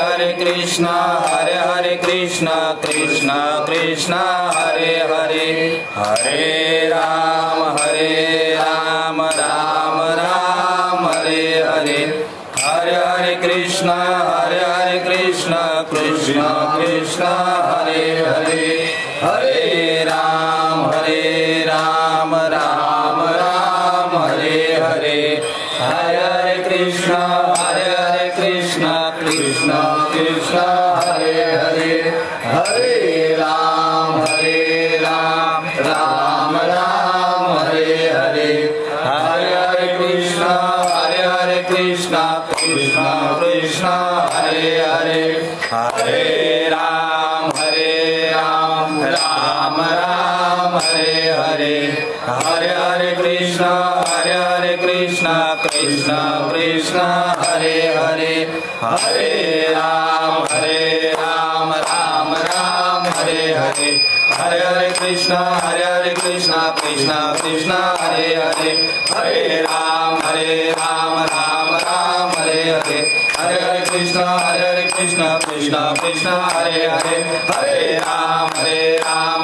हरे कृष्णा कृष्ण कृष्ण हरे हरे हरे राम राम राम हरे हरे हरे हरे कृष्ण कृष्ण कृष्ण हरे हरे हरे राम राम राम हरे हरे हरे हरे कृष्ण कृष्ण कृष्ण हरे हरे हरे राम राम राम हरे हरे हरे हरे कृष्ण कृष्ण कृष्ण हरे हरे हरे राम राम राम हरे हरे हरे हरे कृष्ण कृष्ण कृष्ण हरे हरे हरे राम राम राम हरे हरे हरे हरे कृष्ण कृष्ण कृष्ण हरे हरे हरे राम राम राम हरे हरे हरे हरे कृष्ण कृष्ण कृष्ण हरे हरे हरे राम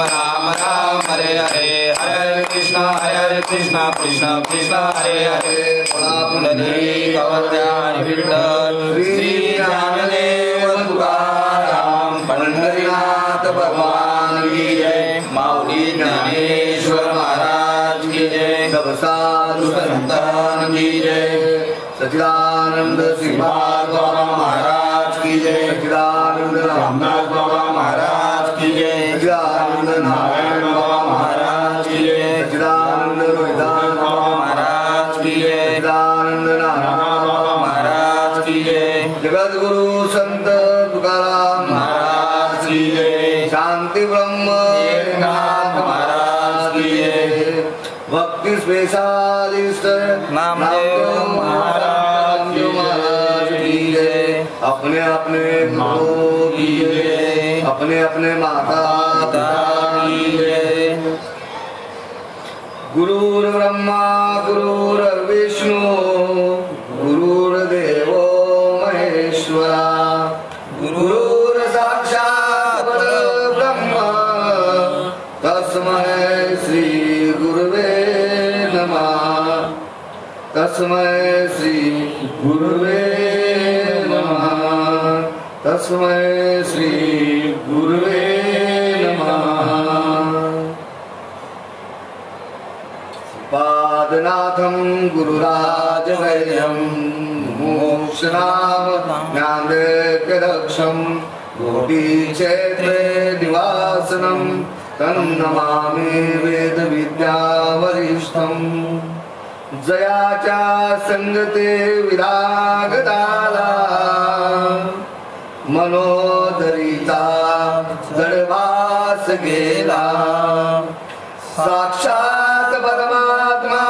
राम राम हरे हरे हरे हरे कृष्ण कृष्ण कृष्ण हरे हरे पुंडरीक अवतार विठ्ठल श्री ज्ञानदेव तुकाराम पंढरीनाथ भगवान की जय माऊली ज्ञानेश्वर महाराज की जय सब साधु संतान की जय सच्चिदानंद श्रीपाद बाबा महाराज की जय सच्चिदानंद रामदास बाबा महाराज की जय सच्चिदानंद नारायण बाबा महाराज की जय सच्चिदानंद रोहिदास बाबा महाराज की जय सच्चिदानंद नारायण बाबा महाराज की जय जगत गुरु संत तुकाराम महाराज की जय शांति ब्रह्म एकनाथ महाराज की जय भक्ति स्पेशलिस्ट नामदेव महाराज की जय अपने अपने गुरु की जय अपने अपने माता पिता की जय गुरुर्ब्रह्मा गुरुर्विष्णु गुरुर्देवो महेश्वरा गुरुर्साक्षात् परब्रह्म तस्मै श्री गुरुवे नमः तस्मै श्री गुरुवे नमः तस्मै श्री गुरुवे नमः पादनाथं गुरुराजवैर्यं मोक्षनाम ज्ञानदेकदक्षं कोटिक्षेत्रे निवासनं तन्नमामि वेदविद्यावरिष्ठम् जयाच्या संगते विरागदाला मनोदरीचा जडवास गेला साक्षात परमात्मा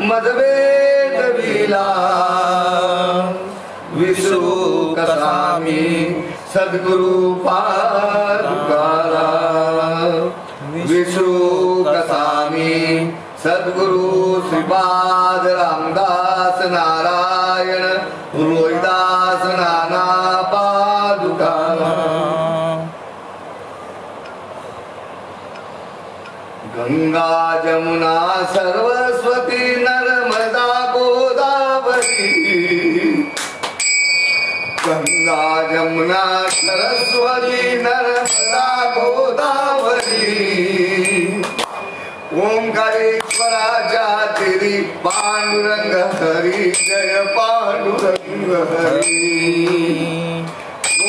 मजवेदविला विष्णु कसामी सद्गुरु पादुकाला विष्णु कसामी सद्गुरु श्रीपाद रामदास नारायण रोहिदास नाना पादुकाला गंगा जमुना सरस्वती नर्मदा गोदावरी गंगा जमुना सरस्वती नर्मदा गोदावरी ओंकारेश्वराच्या तेरी पांडुरंग हरी जय पांडुरंग हरी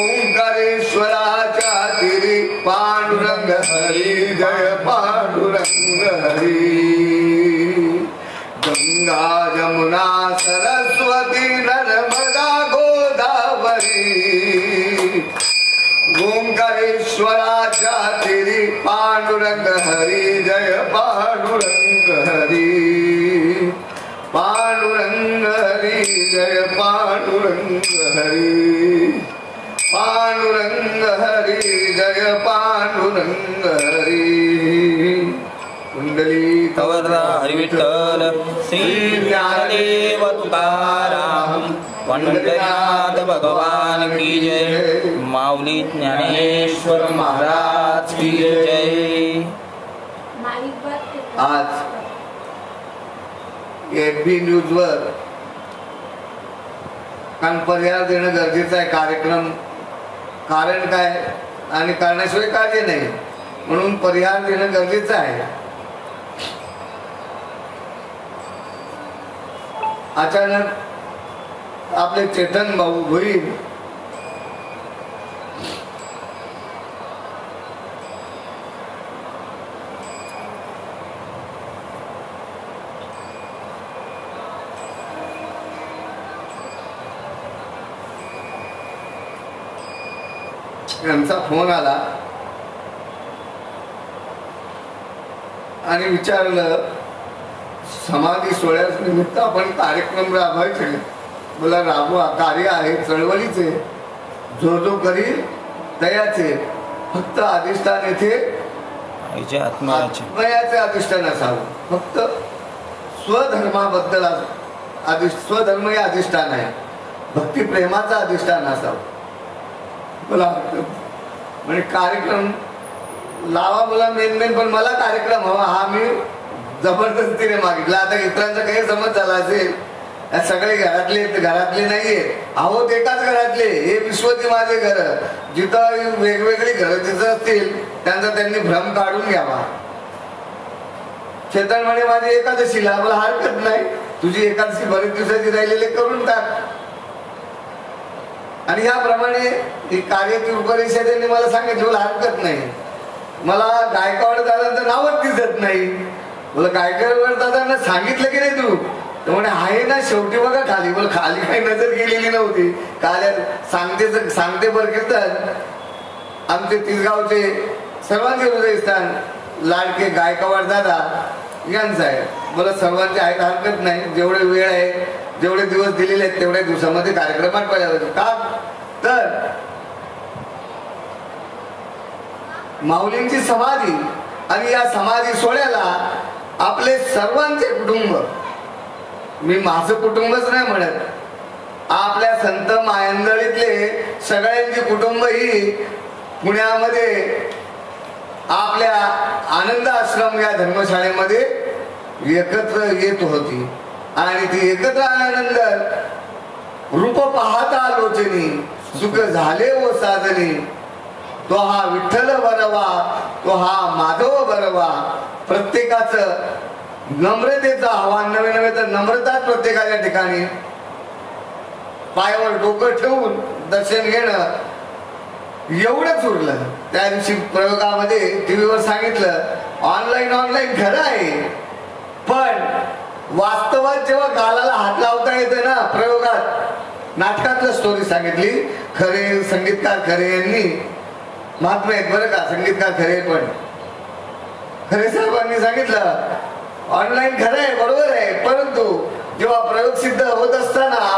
ओंकारेश्वराच्या तेरी पांडुरंग हरी जय पांडुरंग हरी गंगा जमुना सरस्वती नर्मदा गोदावरी ओंकारेश्वराच्या तेरी पांडुरंग हरी जय पांडुरंग हरी पांडुरंग हरी जय पांडुरंग हरी पांडुरंग हरी जय पांडुरंग हरी कुंडली कवरदा हरी विठ्ठल श्री ज्ञानदेव तुकाराम पंढरीनाथ भगवान की जय. माऊली ज्ञानेश्वर महाराज की जय. आज FB न्यूजवर कारण पर्याय देणं गरजेचं आहे कार्यक्रम. कारण काय आणि कारणाशिवाय कार्य नाही, म्हणून पर्याय देणं गरजेचं आहे. अचानक आपले चेतन भाऊ होईल यांचा फोन आला आणि विचारलं समाधी सोहळ्यास निमित्त आपण कार्यक्रम राबवायचे. मला राबवा, कार्य आहे, चळवळीचे, जो जो करील दयाचे, फक्त अधिष्ठान येथे आत्मयाचे अधिष्ठान असावं. फक्त स्वधर्माबद्दल स्वधर्म हे अधिष्ठान आहे, भक्ती प्रेमाचं अधिष्ठान असावं. मला म्हणजे कार्यक्रम लावा मला मेन पण मला कार्यक्रम हवा हा मी जबरदस्तीने मागितला. आता इतरांचा काही समज झाला असेल, सगळे घरातले नाहीये, आहोत एकाच घरातले. हे विश्वती माझे घर, जिथं वेगवेगळी घरं तिथं असतील त्यांचा त्यांनी भ्रम काढून घ्यावा. चेतन म्हणे माझी एकादशीला, मला हरकत नाही, तुझी एकादशी बरेच दिवसाची राहिलेले करून टाक. आणि याप्रमाणे कार्यतीर परिषदेने मला सांगितलं मला हरकत नाही. मला गायकवाड दादांचं नावच दिसत नाही. मला गायकवाड दादांना सांगितलं की नाही तू, तर म्हणे आहे ना शेवटी बघा खाली. मला खाली काही नजर गेलेली नव्हती. काल सांगते बरं कीर्तन आमचे तिसगावचे सर्वांचे हृदयस्थान लाडके गायकवाड दादा यांचं आहे. मला सर्वांचे आहेत हरकत नाही, जेवढे वेळ आहे जेवढे दिवस दिलेले आहेत तेवढ्या दिवसामध्ये कार्यक्रम आठवायला होते. का तर माऊलींची समाधी आणि या समाधी सोहळ्याला आपले सर्वांचे कुटुंब, मी माझं कुटुंबच नाही म्हणत, आपल्या संत मायंदळीतले सगळ्यांची कुटुंब ही पुण्यामध्ये आपल्या आनंद आश्रम या धर्मशाळेमध्ये एकत्र येत होती. आणि ती एकत्र आल्यानंतर रूप पाहता लोचनी सुख झाले व साधनी. तो हा विठ्ठल बरवा, तो हा माधव बरवा. प्रत्येकाचं नम्रतेचं आव्हान, नवे नवे तर नम्रताच प्रत्येकाच्या ठिकाणी पायावर डोकं ठेवून दर्शन घेणं एवढंच उरलं. त्या दिवशी प्रयोगामध्ये टीव्हीवर सांगितलं ऑनलाईन खरं आहे, पण वास्तवात जेव्हा गालाला हात लावता येते ना प्रयोगात, नाटकातलं स्टोरी सांगितली. खरे संगीतकार खरे यांनी महात्मा आहेत बरं का, संगीतकार खरे, पण खरे साहेबांनी सांगितलं ऑनलाईन खरं आहे, बरोबर आहे, परंतु जेव्हा प्रयोग सिद्ध होत असताना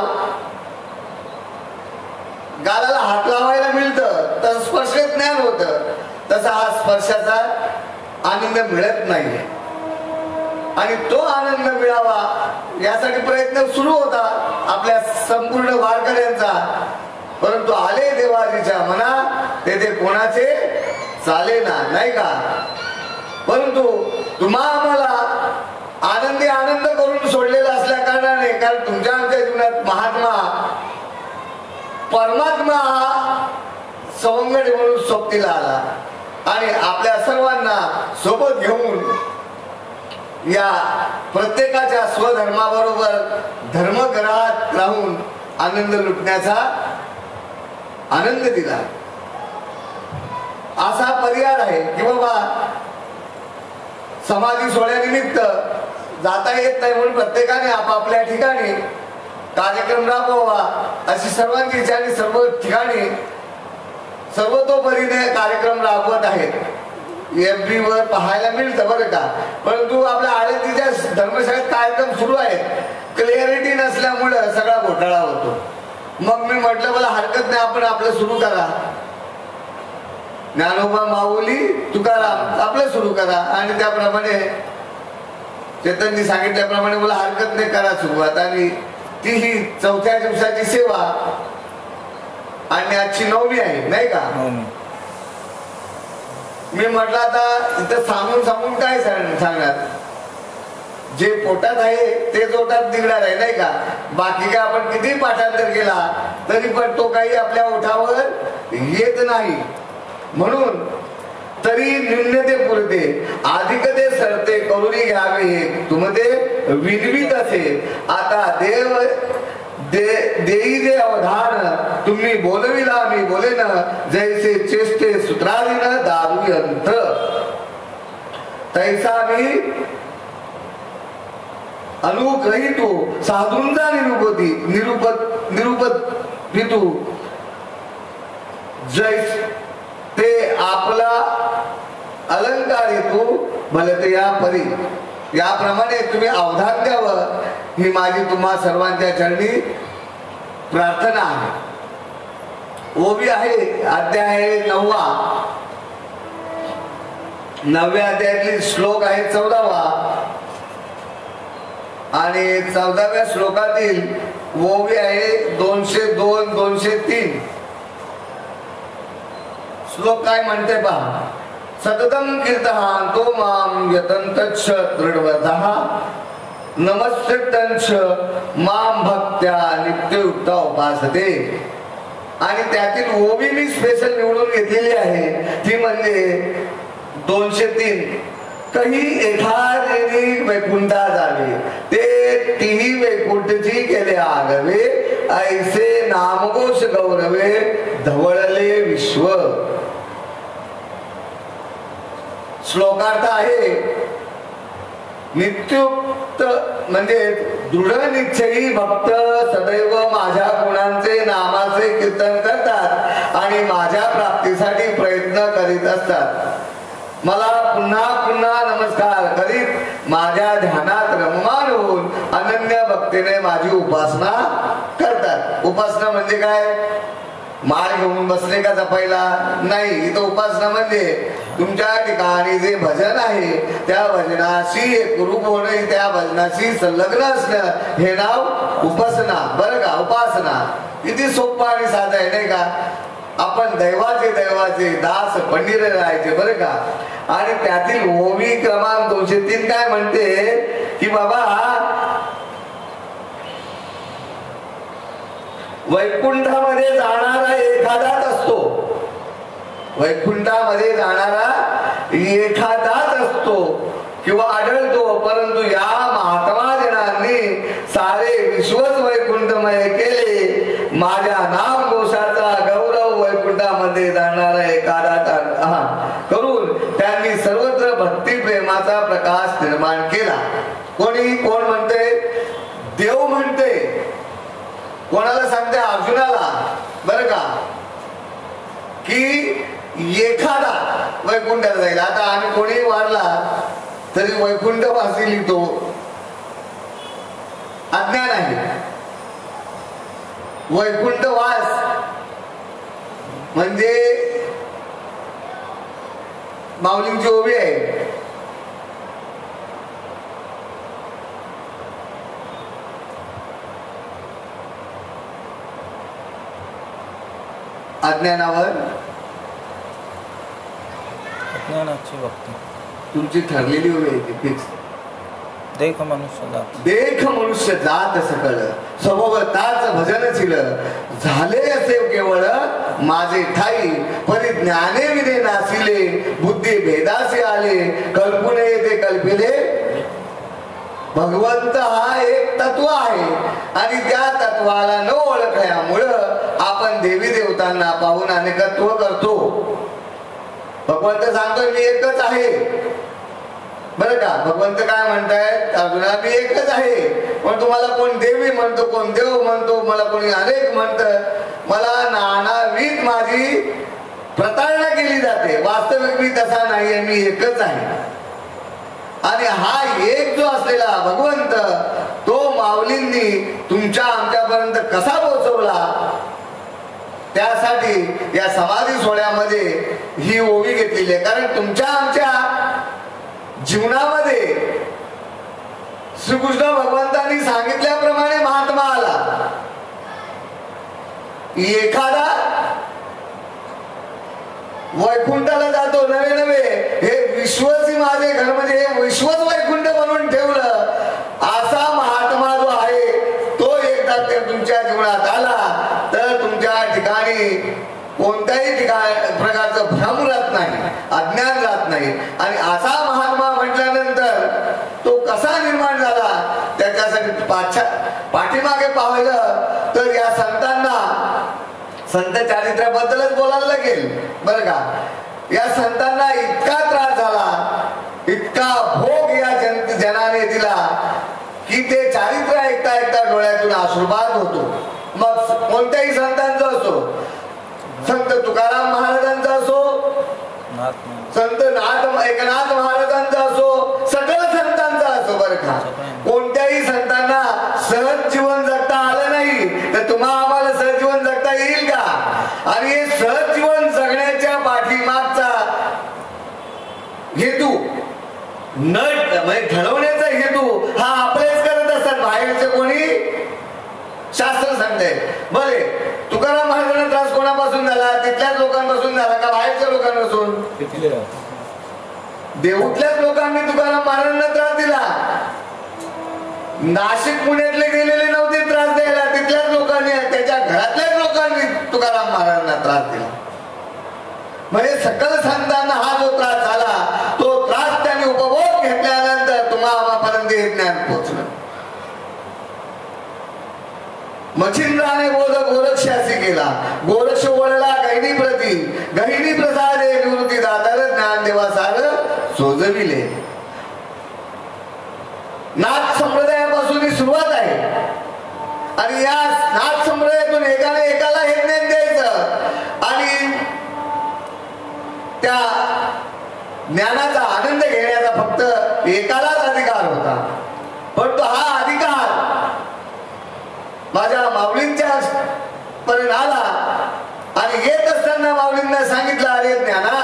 गालाला हात लावायला मिळतं तर स्पर्श ज्ञान होतं, तसा हा स्पर्शाचा आनंद मिळत नाही. आणि तो आनंद मिळावा यासाठी प्रयत्न सुरू होता आपल्या संपूर्ण वारकऱ्यांचा. परंतु आले देवाजीच्या मना तेथे कोणाचे चाले ना, नाही का. परंतु तुम्हा आम्हाला आनंदी आनंद करून सोडलेला असल्या कारणाने, कारण तुमच्या आमच्या जीवनात महात्मा परमात्मा हा सवंगडी म्हणून सोबतीला आला आणि आपल्या सर्वांना सोबत घेऊन या प्रत्येकाच्या स्वधर्माबरोबर धर्मग्रहात राहून आनंद लुटण्याचा आनंद दिला. असा पर्याय आहे की बाबा समाधी सोहळ्यानिमित्त जाता येत नाही म्हणून प्रत्येकाने आपापल्या ठिकाणी कार्यक्रम राबवावा अशी सर्वांची इच्छा आणि सर्व ठिकाणी सर्वतोपरीने कार्यक्रम राबवत आहेत. FB वर पाहायला मिळतं बरं का. परंतु आपल्या आळंदीच्या धर्मशाळेत कार्यक्रम सुरू आहेत, क्लिअरिटी नसल्यामुळं सगळा घोटाळा होतो. मग मी म्हटलं मला हरकत नाही, आपण आपलं सुरू करा. ज्ञानोबा माऊली तुकाराम आपलं सुरू करा. आणि त्याप्रमाणे चेतनजी सांगितल्याप्रमाणे मला हरकत नाही, करा सुरुवात. आणि ती ही 4थ्या दिवसाची सेवा आणि आजची 9वी आहे नाही का. मी म्हटलं आता इथं सांगून काय सांगणार, जे पोटात आहे ते ओठात निघणार आहे नाही का. बाकी काय आपण किती पाठांतर केला तरी पण तो काही आपल्या ओठावर येत नाही. म्हणून तरी न्यूनते पुरते अधिक ते सरते करुणी घ्यावे तुमते विनवित असे. आता देई जे अवधान तुम्ही बोलविला मी बोलेन जैसे चेष्टे सूत्रादीन दारू यंत्र तैसा मी अनुग्रहितो साधूंचा निरूपत पितू जैस ते आपला अलंकार येतो भलते या परी. याप्रमाणे तुम्ही अवधान द्यावं ही माझी तुम्हा सर्वांच्या चरणी प्रार्थना आहे. ओवी आहे अध्याय 9वा. 9व्या अध्यायातली श्लोक आहे 14वा आणि 14व्या श्लोकातील ओवी आहे 202-203. श्लोक काय म्हणते पहा. सततम कीर्तनांतो माम यतंतच्छ दृढवतः नमस्कृतंच माम भक्त्या नित्ययुक्ता उपासते. आणि त्यातील ओवी मी स्पेशल निवडून घेतलेली आहे ती म्हणजे 203. कही एखादेनी वैकुंठा जावे ते तिही वैकुंठची केले आगवे ऐसे नामघोष गौरवे धवळले विश्व. श्लोकार्थ आहे नित्युक्त म्हणजे दृढ निश्चयी भक्त सदैव माझ्या गुणांचे नामाचे कीर्तन करतात आणि माझ्या प्राप्तीसाठी प्रयत्न करीत असतात. मला पुन्हा पुन्हा नमस्कार करीत माझ्या ध्यानात रममान होऊन अनन्य भक्तीने माझी उपासना करतात. उपासना म्हणजे काय, माळ घेऊन बसले का जपायला नाही. इथं उपासना म्हणजे तुमच्या ठिकाणी जे भजन आहे त्या भजनाशी एकरूप होणे, त्या भजनाशी संलग्न असणं हे नाव उपासना. बरं का, उपासना किती सोपं आणि साधं आहे नाही का. आपण दैवाचे दास पंडित राहायचे बरं का. आणि त्यातील ओवी क्रमांक 203 काय म्हणते की बाबा वैकुंठामध्ये जाणारा एखादाच असतो. वैकुंठामध्ये जाणारा एखादाच असतो किंवा आढळतो. परंतु या महात्मा जनांनी सारे विश्वच वैकुंठमय केले. माझ्या नाम घोषाचा गौरव वैकुंठामध्ये जाणारा एखादा करून त्यांनी सर्वत्र भक्ती प्रेमाचा प्रकाश निर्माण केला. कोण म्हणते, देव म्हणते. कोणाला सांगते, अर्जुनाला बरं का, की एखादा वैकुंठाला जाईल. आता आम्ही कोणी वाढला तरी वैकुंठ वासी लिहितो, अज्ञान आहे. वैकुंठ वास म्हणजे माऊलींची ओवी आहे. अज्ञानावर अज्ञानाची भक्ती तुमची ठरलेली होती फिक्स. देख मनुष्य जात सकळ स्वभावताच भजन चिल झाले असे केवळ माझे ठाई परिज्ञाने विने नासिले बुद्धी भेदासे आले कल्पने ते कल्पिले. भगवंत हा एक तत्व आहे आणि त्या तत्वाला न ओळखल्यामुळं आपण देवी देवतांना पाहून अनेकत्व करतो. भगवंत सांगतोय मी एकच आहे बरं का. भगवंत काय म्हणतायत, अर्जुना मी एकच आहे. पण तुम्हाला कोण देवी म्हणतो, कोण देव म्हणतो, मला कोणी अनेक म्हणत. मला नानाविध माझी प्रतारणा केली जाते. वास्तविक मी तसा नाहीये, मी एकच आहे. आणि हा एक जो असलेला भगवंत तो माऊलींनी तुमच्या आमच्यापर्यंत कसा पोहोचवला त्यासाठी या समाधी सोहळ्यामध्ये ही ओवी घेतलेली आहे. कारण तुमच्या आमच्या जीवनामध्ये श्रीकृष्ण भगवंतांनी सांगितल्याप्रमाणे महात्मा आला. एखादा वैकुंठाला जातो नवे नवे, हे विश्वची माझे घर, म्हणजे हे विश्वच वैकुंठ बनवून ठेवलं असा महात्मा जो आहे तो एकदा तुमच्या जीवनात आला तर तुमच्या ठिकाणी कोणत्याही प्रकारचं भ्रम राहत नाही, अज्ञान राहत नाही. आणि असा महात्मा म्हटल्यानंतर तो कसा निर्माण झाला त्याच्यासाठी पाठीमागे पाहिलं तर या संतांना संत चारित्र्याबद्दलच बोलायला लागेल बरं का. या संतांना इतका त्रास झाला, इतका भोग या जनाने दिला की ते चारित्र्य ऐकता ऐकता डोळ्यातून अश्रुपात होतो. मग कोणत्याही संतांचं असो, संत तुकाराम महाराजांचा असो, संत एकनाथ महाराजांचा असो, सकल संतांचा असो बरं का. कोणत्याही संतांना सहज जीवन जगता आलं नाही तर तुम्हा आम्हाला सहज जीवन जगता येईल का? आणि हे सहज जीवन जगण्याच्या पाठीमागचा हेतू म्हणजे ठरवण्याचा हेतू हा आपलेच करत असतात, बाहेरचे कोणी शास्त्र सांगते. बरे तुकाराम महाराजांना त्रास कोणापासून झाला? तिथल्याच लोकांपासून झाला का बाहेरच्या लोकांपासून? देऊतल्याच लोकांनी तुकाराम महाराजांना त्रास दिला. नाशिक पुण्यातले गेलेले नव्हते त्रास द्यायला, तिथल्याच लोकांनी, त्याच्या घरातल्याच लोकांनी तुकाराम महाराजांना त्रास दिला. म्हणजे सकल संतांना हा जो त्रास झाला तो त्रास त्यांनी उपभोग घेतल्यानंतर तुम्हा आम्हापर्यंत हे ज्ञान पोहोचलं. मच्छिंद्राने बोध गोरक्षासी केला, गोरक्ष बोलला गहिनी प्रती, गहिनी प्रसादे निवृत्ती दातार ज्ञान देवा सार सोजविले. नाथ संप्रदायापासून ही सुरुवात आहे आणि या नाथ संप्रदायातून एकाने एकाला हे ज्ञान द्यायचं आणि त्या ज्ञानाचा आनंद घेण्याचा फक्त एकालाच अधिकार होता. पण तो हा अधिकार माझ्या माऊलींच्या पर्यंत आला आणि येत असताना माऊलींना सांगितलं, अरे ज्ञाना,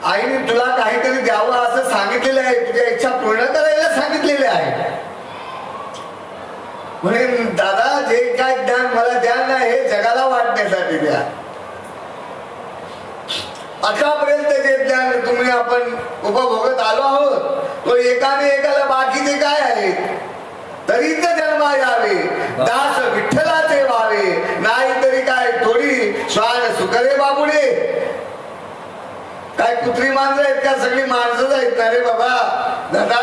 आईने तुला काहीतरी द्यावं असं सांगितलेलं आहे, तुझ्या इच्छा पूर्ण करायला सांगितलेले आहे. म्हणे दादा जे काय ज्ञान मला द्या ना हे जगाला वाटण्यासाठी द्या. आतापर्यंत जे ज्ञान तुम्ही आपण उपभोगत आलो आहोत तो एकाने एकाला बाकीचे काय आहेत, तरीच जन्मा यावे, दास विठ्ठलाचे व्हावे, नाही तरी काय थोडी श्वान सुकरे बाबुडे. काय कुत्री माणसं आहेत का? सगळी माणसंच आहेत ना रे बाबा. दादा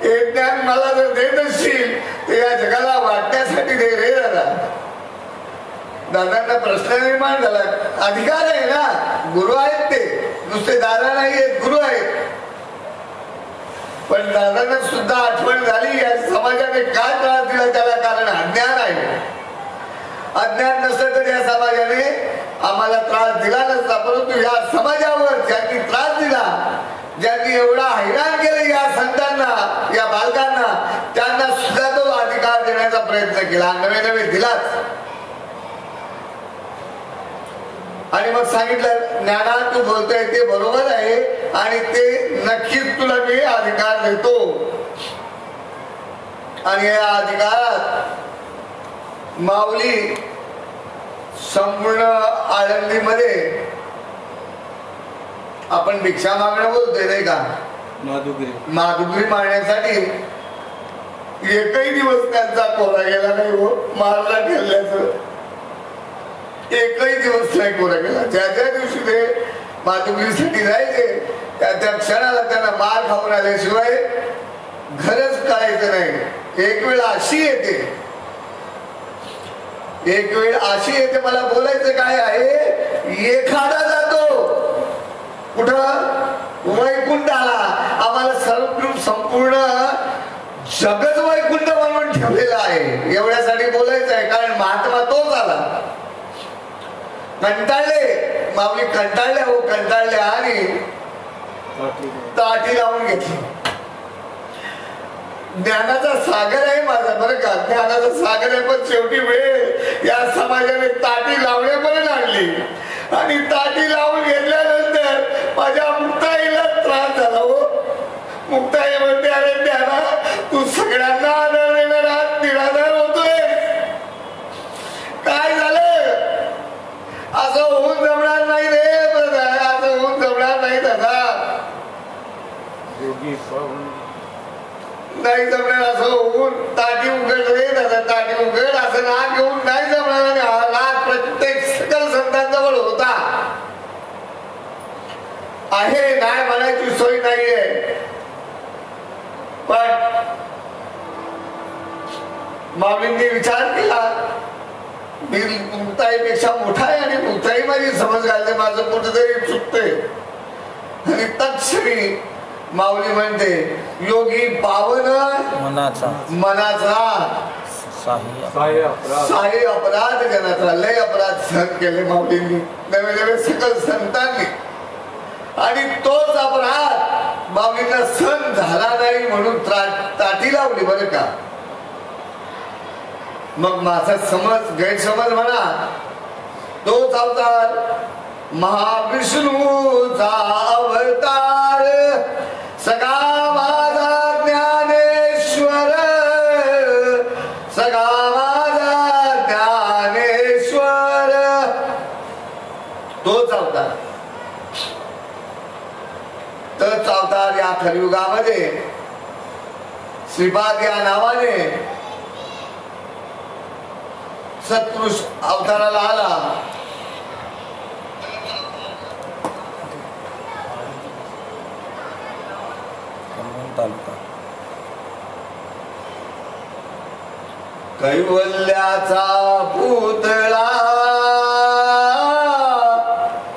हे ज्ञान मला जर देत असशील तर या जगाला वाटण्यासाठी दे रे दादा. दादांना प्रश्न निर्माण झाला, अधिकार आहे ना, गुरु आहेत ते, नुसते दादा नाही आहेत, गुरु आहेत. पण दादांना सुद्धा आठवण झाली या समाजाने काय त्रास दिला त्याला कारण अज्ञान आहे. अज्ञान नसतं तर या समाजाने आम्हाला त्रास दिला नसता, परंतु या समाजावर ज्यांनी त्रास दिला, ज्यांनी एवढा हैराण केलं या संतांना, या बालकांना, त्यांना सुद्धा तो अधिकार देण्याचा प्रयत्न केला, नवे नवे दिलाच. आणि मग सांगितलं, ज्ञाना तू बोलतोय ते बरोबर आहे आणि ते नक्कीच तुला मी अधिकार देतो. आणि या अधिकारात माऊली संपूर्ण आळंदीमध्ये आपण भिक्षा मागणं बोलतोय नाही का, माधुकरी मारण्यासाठी एकही दिवस त्यांचा कोरा गेला नाही हो. मारला ठेवल्याचं एकही दिवस नाही कोरा गेला. ज्या ज्या दिवशी ते माधुकरीसाठी जायचे त्या त्या क्षणाला त्यांना मार खाऊन आल्याशिवाय घरच करायचं नाही. एक वेळ अशी येते, एक वेळ अशी येते, मला बोलायचं काय आहे, एखादा जातो कुठं वैकुंठाला, आम्हाला संपूर्ण जगच वैकुंठ म्हणून ठेवलेलं आहे एवढ्यासाठी बोलायचं आहे. कारण महात्मा तोच आला. कंटाळले माऊली, कंटाळल्या हो, कंटाळल्या आणि ताटी लावून घेतली. ज्ञानाचा सागर आहे माझा बरं का, ज्ञानाचा सागर आहे, पण शेवटी वेळ या समाजाने ताटी लावण्यापर्यंत आणली. आणि ताटी लावून घेतल्यानंतर माझ्या मुक्ताईला त्रास झाला हो. मुक्ताई म्हणते अरे द्याना तू सगळ्यांना आदर देणार निराधार होतोय. काय झालं? असं होऊन जमणार नाही रे, असं होऊन जमणार नाही दादा. नाही जमणार असं होऊन. ताटी उघड रे दादा, ताटी उघड. असं नाक घेऊन नाही जमणार. आणि नाक प्रत्येक सकल संतांजवळ होता आहे, नाही म्हणायची सोय नाहीये. पण माऊलींनी विचार केला मी मुक्ताईपेक्षा मोठा आहे आणि मुक्ताई माझी समज घालते, माझं कुठेतरी चुकतंय. आणि तत्क्षणी माऊली म्हणते योगी पावन मनाचा साही अपराध जनाचा. लय अपराध सहन केले माऊलींनी, नवे नवे सकल संतांनी. आणि तोच अपराध माऊलींना सहन झाला नाही म्हणून ताटी लावली बरं का. मग माझा समज गैरसमज म्हणा, तोच अवतार महाविष्णूचा अवतार सगळा माझा ज्ञानेश्वर, सगळा माझा ज्ञानेश्वर. तोच अवतार, तोच अवतार या कलियुगामध्ये श्रीपाद या नावाने सत्पुरुष अवताराला आला. कैवल्याचा पुतळा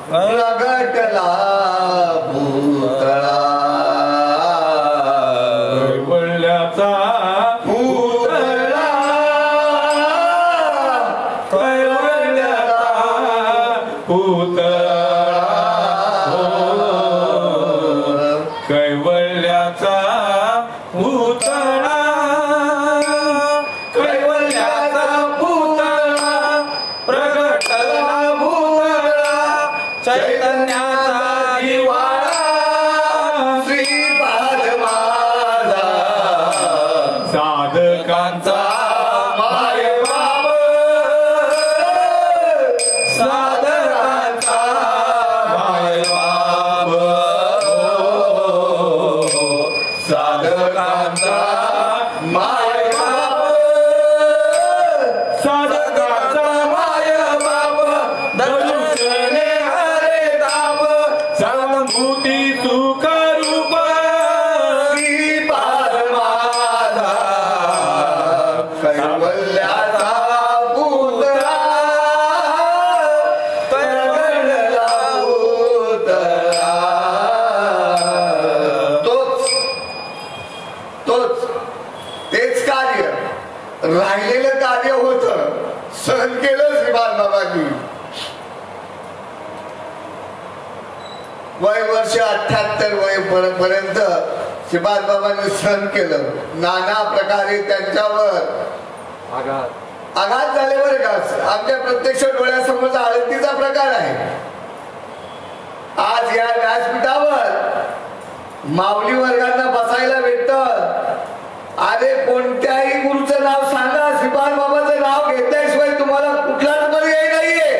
प्रगटला पुतळा, कैवल्याचा पुतळा कैवल्याचा पुतळा, कैवल्याचा पुतळा, कैवल्याचा पुतळा प्रगटला पुतळा, चैतन्याचा दिवाळा श्रीपाद माझा साधकांचा माय बाप, साधकांचा माय बाप, साधकांचा माय बाप, साधकांचा माय बाप, धनुष्यने हरे ताप, सहानुभूती सुख रूप श्रीपाद माझा कैवल्याचा पुतळा प्रगटला पुतळा. तोच तेच कार्य राहिलेलं कार्य होतं, सहन केलं श्रीपाद बाबांनी. वय वर्ष 78 वय पर्यंत श्रीपाद बाबांनी सहन केलं. नाना प्रकारे त्यांच्यावर आघात झाले बरं का. आमच्या प्रत्यक्ष डोळ्यासमोरचा आळंदीचा प्रकार आहे. आज या व्यासपीठावर माऊली वर्गांना बसायला भेटत. अरे कोणत्याही गुरुचं नाव सांगा, श्रीपाद बाबाचं नाव घेतल्याशिवाय तुम्हाला कुठलाच पर्याय नाहीये.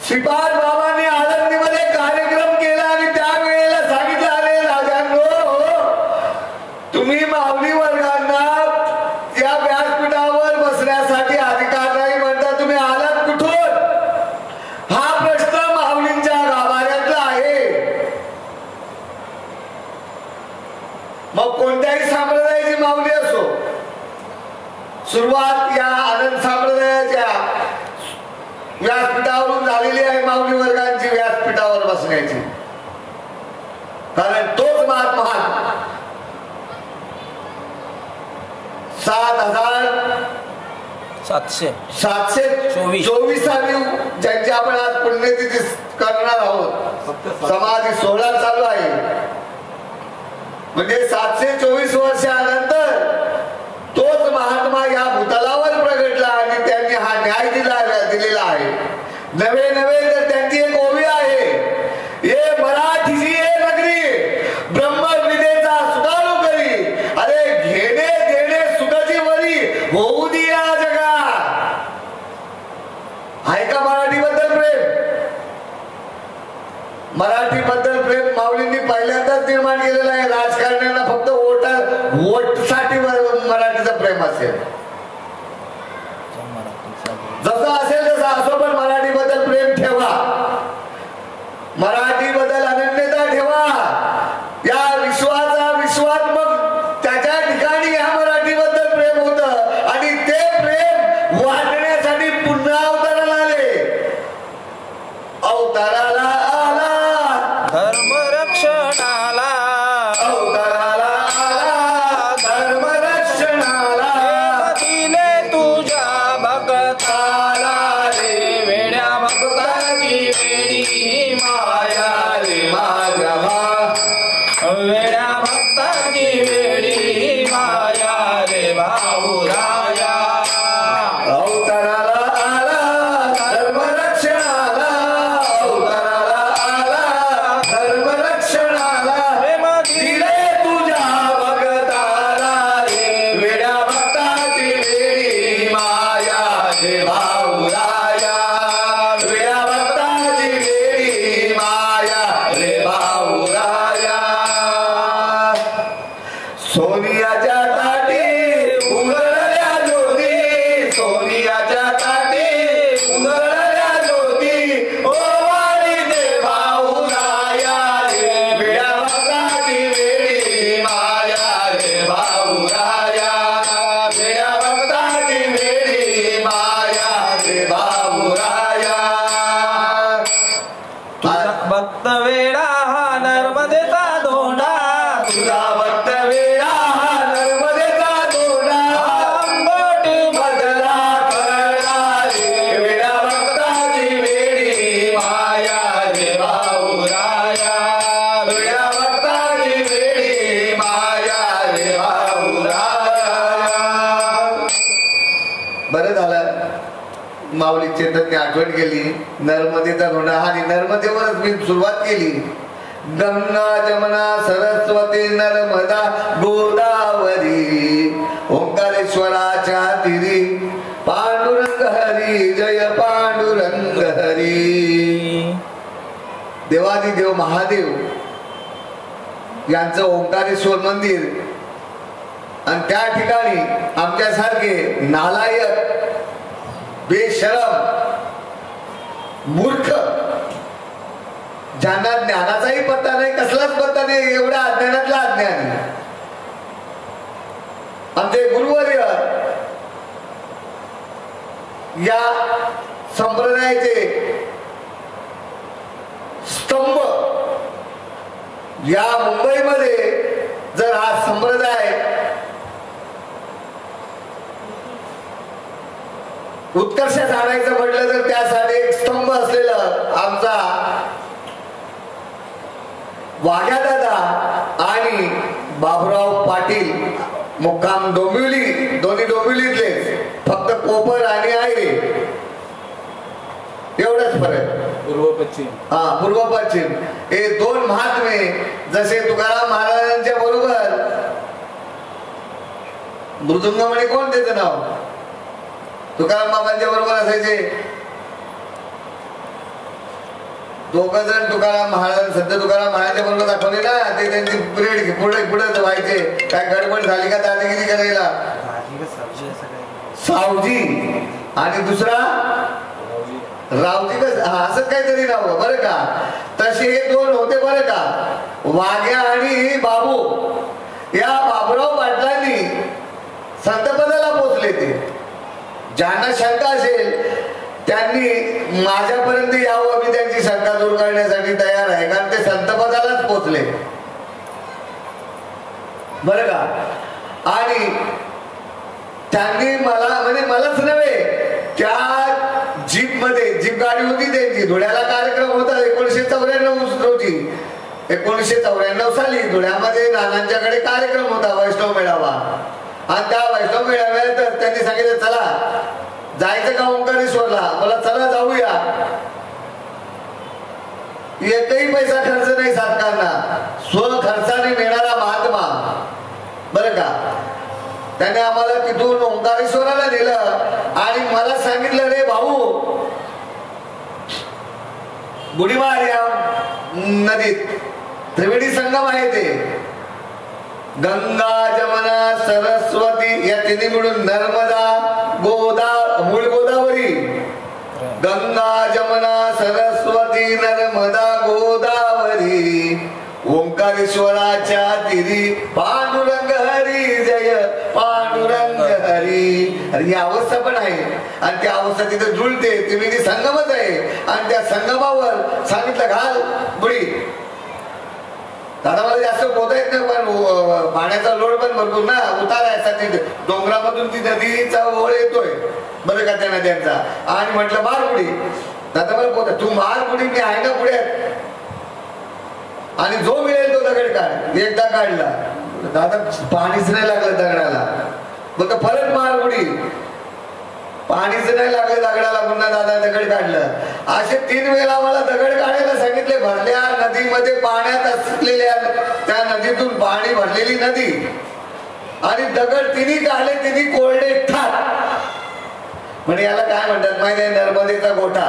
श्रीपाद बाबांनी आळंदीमध्ये कार्यक्रम केला आणि त्यावेळेला सांगितलं अरे राजांनो, तुम्ही माऊली वर्गांना या व्यासपीठावर बसण्यासाठी अधिकार नाही म्हणता, तुम्ही आलात कुठून? हा प्रश्न माऊलींच्या गाभाऱ्यातला आहे. मग कोणत्याही संप्रदायाची माऊली असो, सुरुवात या आनंद संप्रदायाच्या व्यासपीठावरून झालेली आहे. माऊली वर्गांची व्यासपीठावर बसण्याची, कारण तोच महात्मा 7,724 ज्यांची आपण आज पुण्यतिथी करणार आहोत, समाधी सोहळा चालू आहे. म्हणजे 724 वर्षानंतर तोच महात्मा या भूतलावर प्रगटला आणि त्यांनी दिलेला आहे. नवे नवे तर त्यांची एक ओवी आहे, ये मराठीची ये नगरी ब्रह्मविदेचा सुधारू करी, अरे घेणे देणे सुखाची वरी होऊ दे या जगात. आहे का मराठीबद्दल प्रेम? मराठीबद्दल प्रेम माऊलींनी पहिल्यांदाच निर्माण केलेलं आहे. राजकारण्यांना फक्त वोटसाठी मराठीचं प्रेम असेल, जसं असेल तसं असो, पण मराठीबद्दल प्रेम ठेवा, मराठीबद्दल अनन्यता ठेवा. या विश्वाचा विश्वात मग त्याच्या ठिकाणी या मराठीबद्दल प्रेम होतं आणि ते प्रेम वाढण्यासाठी पुन्हा अवताराला आले. अवताराला आला धर्म रक्षणाला, अवताराला आला धर्म रक्षणाला, दिले तुझ्या भक्ताला रे वेड्या भक्ताची वेडी माया रे माझ्या वेड्या भक्ताची वेडी माया रे भाऊराया. अवताराला आला धर्म रक्षणाला, अवताराला आला धर्म रक्षणाला, प्रेम दिले तुझ्या भक्ताला रे वेड्या भक्ताची वेडी माया रे भाऊराया, वेड्या भक्ताची वेडी माया रे भाऊराया. सोनियाच्या ताटी उंगरल्या ज्योती, सोनियाच्या ताटी उंगरल्या ज्योती, ओ वाणी दे भाऊराया रे वेड्या भक्ताची वेडी माया रे भाऊराया, वेड्या भक्ताची वेडी माया रे भाऊराया. भक्त वेडा हा नर्मदेचा धोंडा, तुझा भक्त वेळा हा नर्मदेचा धोंडा, आंबट मधला करला रे वेड्या भक्ताची वेडी माया रे भाऊराया, वेड्या भक्ताची वेडी माया रे भाऊराया. बरं झालं माऊली चेतनने आठवण केली नर्मदेचा धोंडा, आणि नर्मदेवरच मी सुरुवात केली. गंगा जमुना सरस्वती नर्मदा गोदावरी, ओंकारेश्वराच्या तीरी पांडुरंग हरी, जय पांडुरंग हरी. देवादिदेव महादेव यांचं ओंकारेश्वर मंदिर, आणि त्या ठिकाणी आमच्यासारखे नालायक, बेशरम, मूर्ख, ज्यांना ज्ञानाचाही पत्ता नाही, कसलाच पत्ता नाही, एवढ्या अज्ञानातला अज्ञानी आमचे गुरुवर्य या संप्रदायाचे स्तंभ, या मुंबईमध्ये जर हा संप्रदाय उत्कर्षात आणायचं म्हटलं तर त्यासाठी एक स्तंभ असलेलं आमचा वाघ्या दादा आणि बाबुराव पाटील, मुक्काम डोंबिवली, दोन्ही डोंबिवलीतले, फक्त कोपर आणि आयरे एवढंच फरक. पूर्व पश्चिम, हा पूर्व पश्चिम हे दोन महात्मे, जसे तुकाराम महाराजांच्या बरोबर मृदुंगमणी कोण त्याचं नाव, तुकाराम बाबांच्या बरोबर असायचे दोघ जण. तुकाराम महाराज, संत तुकाराम महाराजांच्या बरोबर दाखवले ना, ते त्यांची पिरियड पुढे पुढे व्हायचे. काय गडबड झाली का दादागिरी करायला, सावजी आणि दुसरा रावजी का असं काहीतरी नाव बरं का. तसे हे दोन होते बरं का, वाघ्या आणि बाबू. या बाबुराव पाटलांनी संतपदाला पोचले. ते ज्यांना शंका असेल त्यांनी माझ्यापर्यंत यावं, मी त्यांची शंका दूर करण्यासाठी तयार आहे, कारण ते संतपदालाच पोचले बरं का. आणि त्यांनी मला, म्हणजे मलाच नव्हे, त्या जीप मध्ये, जीप गाडी होती त्यांची, धुळ्याला कार्यक्रम होता 1994 रोजी. 1994 साली धुळ्यामध्ये नानांच्याकडे कार्यक्रम होता, वैष्णव मेळावा. आणि त्या वैष्णव मेळाव्यात त्यांनी सांगितलं चला जायचं का ओंकारेश्वरला? मला चला जाऊया. एकही पैसा खर्च नाही सरकारना, स्वखर्चाने नेणारा महात्मा बरं का. त्याने आम्हाला तिथून ओंकारेश्वराला नेलं आणि मला सांगितलं, रे भाऊ, बुडीमार या नदीत त्रिवेणी संगम आहे ते. गंगा जमुना सरस्वती या तिन्ही मिळून नर्मदा मूळ गोदावरी. गंगा जमुना सरस्वती नर्मदा गोदावरी ओंकारेश्वराच्या तिरी पांडुरंग हरी जय पांडुरंग हरी. अरे ही अवस्था पण आहे आणि त्या अवस्था तिथे जुळते. त्रिवेणी संगमच आहे आणि त्या संगमावर सांगितलं घाल बुडी. दादा मला जास्त बोलता येत नाही पण पाण्याचा लोड पण भरपूर ना, उतार आहे डोंगरामधून ती नदीचा ओळ येतोय बरं का त्या नद्यांचा. आणि म्हटलं मार बुडी. दादा मला बोलता, तू मार बुडी, मी आहे ना पुढे. आणि जो मिळेल तो दगड काढ. एकदा काढला दादा पाणीच नाही लागलं दगडाला. बघ परत मार बुडी, पाणीच नाही लागलं दगडाला. पुन्हा दादा दगड काढलं. असे 3 वेळा मला दगड काढायला सांगितले. भरल्या नदीमध्ये पाण्यात असलेल्या त्या नदीतून पाणी भरलेली नदी आणि दगड तिन्ही काढले, तिन्ही कोरडे ठाक. म्हणजे याला काय म्हणतात माहिती आहे? नर्मदेचा गोठा.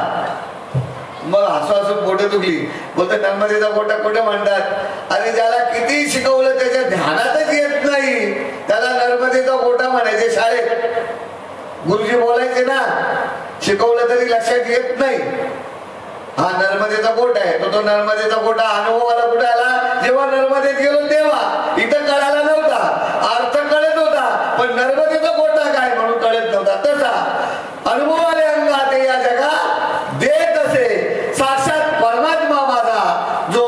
मग हसू हसू पोटे दुखली. बोलतो नर्मदेचा गोठा कुठे म्हणतात? अरे ज्याला किती शिकवलं त्याच्या ध्यानातच येत नाही त्याला नर्मदेचा गोठा म्हणायचे शाळेत. गुरुजी बोलायचे ना, शिकवलं तरी लक्षात येत नाही. हा नर्मदेचा गोठा आहे. तो नर्मदेचा गोठा अनुभवाला कुठे आला? जेव्हा नर्मदेत गेलो तेव्हा. इथं कळाला नव्हता, अर्थ कळत होता पण नर्मदेचा गोठा काय म्हणून कळत नव्हता. तसा अनुभवाले अंगात या जगात देत असे साक्षात परमात्मा माझा जो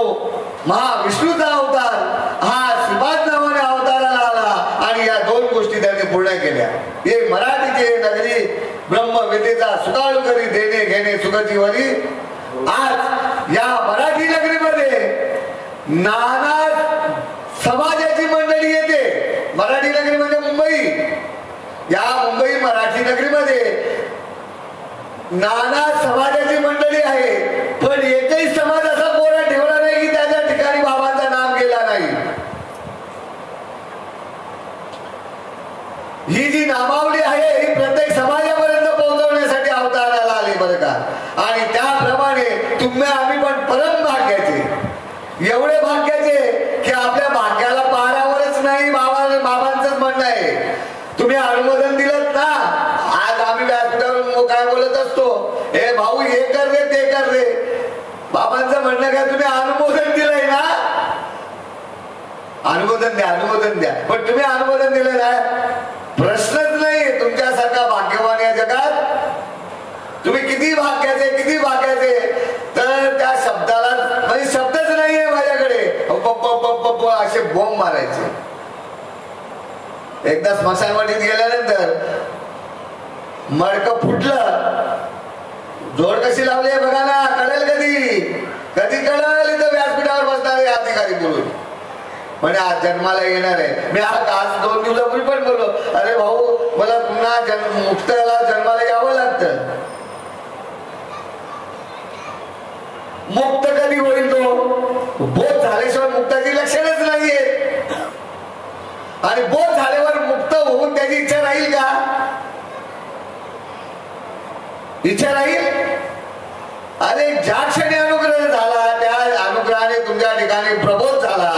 महाविष्णूचा अवतार हा श्रीपाद नावाने अवताराला आला आणि या 2 गोष्टी त्याने पूर्ण केल्या. हे मराठीचे नगरी ब्रह्मविद्येचा सुकाळू करी देणे घेणे सुखजीवनी. आज या मराठी नगरीमध्ये नाना समाजाची मंडळी येते. मराठी नगरी म्हणजे मुंबई. या मुंबई मराठी नगरीमध्ये नाना समाजाची मंडळी आहे पण एकही समाज असा कोरा ठेवला नाही की त्याच्या ठिकाणी बाबांचं नाम गेला नाही. ही जी नामावली आहे ही प्रत्येक समाजापर्यंत पोहोचवण्यासाठी अवताराला आले बरं का. आणि त्याप्रमाणे तुम्ही आम्ही पण परम भाग्याचे, एवढे भाग्याचे की आपल्या भाग्याला पारावरच नाही बाबांचंच म्हणणं आहे. तुम्ही अनुमोदन दिलं ना. आज आम्ही व्यासपीठावर काय बोलत असतो, हे भाऊ हे कर रे ते कर रे. बाबांचं म्हणणं काय? तुम्ही अनुमोदन दिलंय ना, अनुमोदन द्या, अनुमोदन द्या. पण तुम्ही अनुमोदन दिलं ना, प्रश्नच नाही. तुमच्यासारखा भाग्यवान या जगात तुम्ही किती भाग्याचे, किती भाग्याचे. तर त्या शब्दाला म्हणजे शब्दच नाहीये माझ्याकडे. असे बॉम्ब मारायचे. एकदा स्मशानवाटीत गेल्यानंतर मडकं फुटलं. जोड कशी लावली आहे बघा ना. कळेल कधी, कधी कळेल. इथं व्यासपीठावर बसणारे अधिकारी बोलून म्हणजे आज जन्माला येणार आहे. मी आज 2 दिवसापूर्वी पण बोललो, अरे भाऊ मला पुन्हा मुक्ताला जन्माला यावं लागतं. मुक्त कधी होईल? तो बोध झाल्याशिवाय मुक्ताची लक्षणच नाहीये. आणि बोध झाल्यावर मुक्त होऊन त्याची इच्छा राहील का? इच्छा राहील? अरे ज्या क्षणी अनुग्रह झाला त्या अनुग्रहाने तुमच्या ठिकाणी प्रबोध झाला.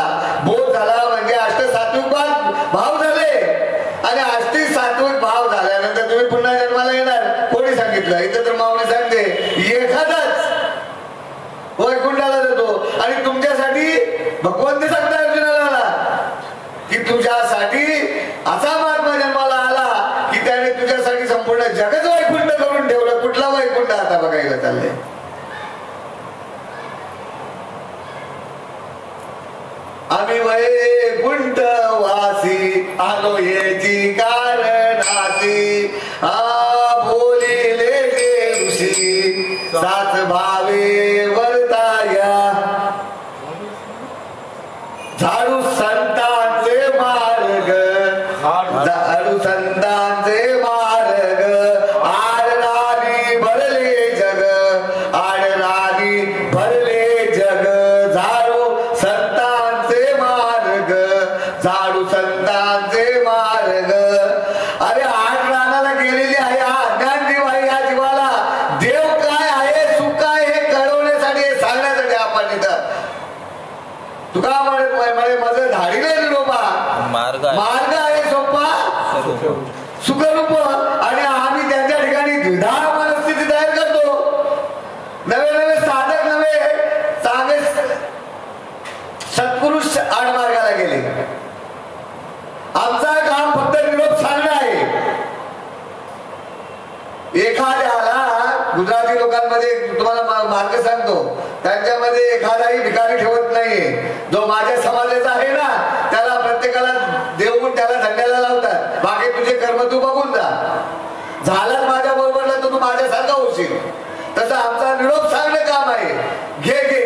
बोध झाला म्हणजे अष्टसात्विक भाव झाले आणि अष्टसात्विक भाव झाल्यानंतर तुम्ही पुन्हा जन्माला येणार. कोणी सांगितलं? इथं तर माऊली सांगते एखादाच वैकुंठाला जातो. आणि तुमच्यासाठी भगवंत सांगता अर्जुनाला की तुझ्यासाठी असा महात्मा जन्माला आला की त्याने तुझ्यासाठी संपूर्ण जगच वैकुंठ करून ठेवलं. कुठला वैकुंठ आता बघायला चाललंय? आम्ही वैकुंठ वासी आलो याची कारणासी. बोलिले जे ऋषी सात भावे वर्ताया. झाडू संतांचे मार्ग, झाडू संतांचे मार्ग. आर झाडू संतांचे मार्ग. अरे आठ रानाला गेलेली आहे हा अज्ञान जीव आहे. या जीवाला देव काय आहे सुख काय हे कळवण्यासाठी हे सांगण्यासाठी आपण इथं तुका म्हणे माझं धाडीले निरोपा मार्ग आहे सोपा सुखरूप. आणि आम्ही त्यांच्या ठिकाणी द्विधा मनस्थिती तयार करतो. नवे नवे साधक नवे चांगले सत्पुरुष आडमार्गाला गेले. आमचा काम फक्त निरोप सांगणं आहे. एखाद्याला गुजराती लोकांमध्ये तुम्हाला मार्ग सांगतो त्यांच्यामध्ये एखादाही भिकारी ठेवत नाहीये. जो माझ्या समाजाचा आहे ना त्याला प्रत्येकाला देऊन त्याला धंद्याला लावतात. बाकी तुझे कर्म तू बघून जा. झालाच माझ्या बरोबरला तर तू माझ्यासारखा होशील. तसं आमचा निरोप सांगणं काम आहे. घे घे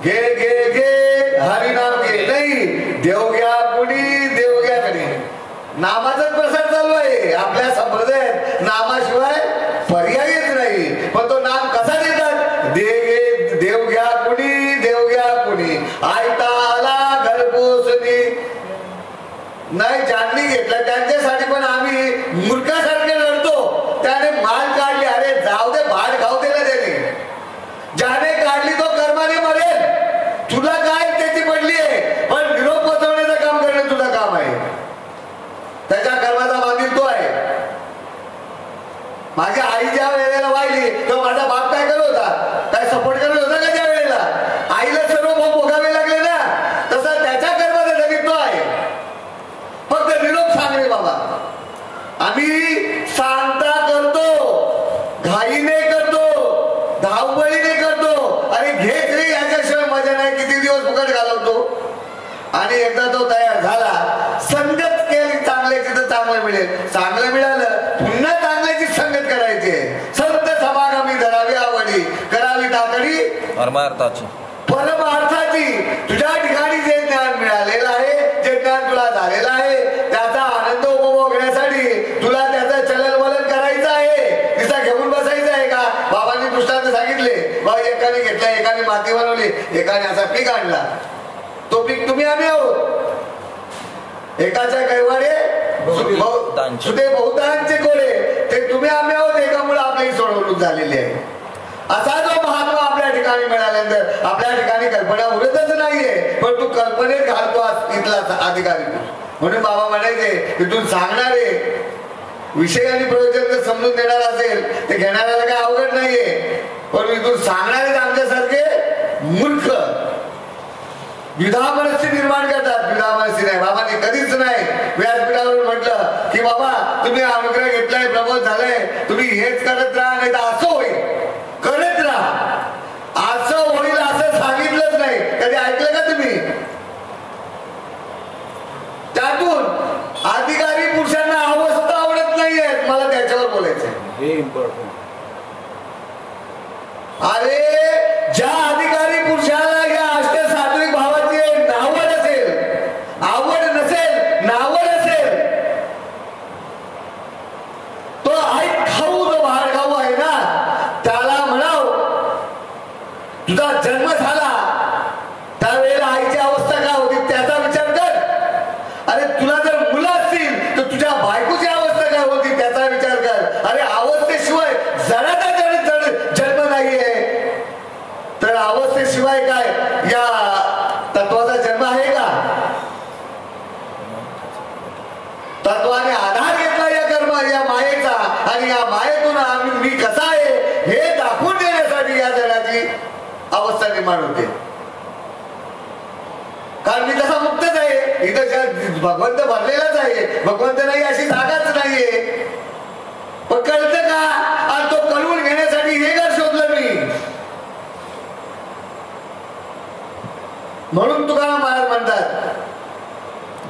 घे घे घे हरिनाम घे नाही देव घ्या कुणी देव घ्या कधी. नामाचाच प्रसार चालू आहे आपल्या संप्रदायात. नामाशिवाय पर्यायच नाही. पण तो नाम कसा देतात देव घ्या कुणी देव घ्या कुणी आयता आला घरपोचणी नाही. ज्यांनी घेतलं त्यांच्यासाठी पण आम्ही मूर्खासारखे लढतो. त्याने मान काढली अरे जाऊ दे भाड खाऊ दे ना त्याने. ज्याने काढली तो कर्माने मरेल. तुला काय त्याची पडली आहे पण निरोप पोचवण्याचं काम करणं तुझं काम आहे. त्याच्या कर्माचा मागील तो आहे. माझ्या आई ज्या वेळेला वाहिली तो माझा बाप काय करत होता काय सपोर्ट करत होता का त्या वेळेला. आईला सर्व भोगावे लागले ना तसा त्याच्या कर्माचा धनी तो आहे. फक्त निरोप सांगणे बाबा. आम्ही सांगता करतो घाईने करतो धावपळीने करतो. अरे घेत रे याच्याशिवाय मजा नाही. किती दिवस फुकट घालवतो. आणि एकदा तो तयार झाला संगत केली चांगल्याची तर चांगलं मिळेल. चांगलं मिळालं पुन्हा चांगल्याची संगत करायची. संत समागमी धरावी आवडी करावी तातडी परमार्थाची तुझ्या ठिकाणी जे ज्ञान मिळालेलं आहे जे ज्ञान तुला झालेलं आहे त्याचा आनंद उपभोगण्यासाठी तुला त्याचं चलनवलन करायचं आहे. तिचा घेऊन बसायचं आहे का. बाबांनी दृष्टांत सांगितले बाबा एकाने घेतला एकाने माती बनवली एकाने असा पीक आणला. तो पीक तुम्ही आम्ही आहोत. एकाच्या कैवाडे सुदे बहुतांचे कोळे ते तुम्ही आम्ही आहोत. एकामुळे आपली सोडवणूक झालेली आहे. असा जो महात्मा आपल्या ठिकाणी मिळाल्यानंतर आपल्या ठिकाणी कल्पना उरतच नाहीये पण तू कल्पनेत घालतो इथला अधिकारी. म्हणून बाबा म्हणायचे इथून सांगणारे विषय आणि प्रयोजन जर समजून देणार असेल ते घेणाऱ्याला काही अवघड नाहीये. पण इथून सांगणारे आमच्यासारखे मूर्ख द्विधा मनस्थिती निर्माण करतात. द्विधा मनस्थिती नाही बाबांनी कधीच नाही व्यासपीठावरून म्हटलं की बाबा तुम्ही अनुग्रह घेतलाय प्रबोध झालाय तुम्ही हेच करत राहा नाही तर असं होईल करत राहा. असं होईल असं सांगितलंच नाही. कधी ऐकलं का तुम्ही. त्यातून अधिकारी पुरुषांना अवस्था आवडत नाहीये. मला त्याच्यावर बोलायचंय. अरे ज्या अधिकारी पुरुषाला या अष्टसात्विक भावाची नावड असेल आवड नसेल नावड असेल तो ऐक खाऊ जो बाहेर खाऊ आहे ना त्याला म्हणाव तुझा जन्म झाला त्यावेळेला आईची अवस्था काय होती त्याचा विचार कर. अरे तुला जर मुलं असतील तर तुझ्या बायकोची अवस्था काय होती त्याचा विचार कर. अरे अवस्थेशिवाय जराचा जन्म नाहीये तर अवस्थेशिवाय काय या तत्वाचा जन्म आहे का. तत्वाने आधार घेतला या कर्म या मायेचा आणि या मायेतून मी कसा आहे हे दाखवून देण्यासाठी या जगाची अवस्था निर्माण होते. कारण मी तसा मुक्तच आहे. इथं भगवंत भरलेलाच आहे. भगवंत नाही अशी जागाच नाहीये. पण कळतं का आणि तो कळवून घेण्यासाठी हे घर शोधलं मी. म्हणून तुकाराम महाराज म्हणतात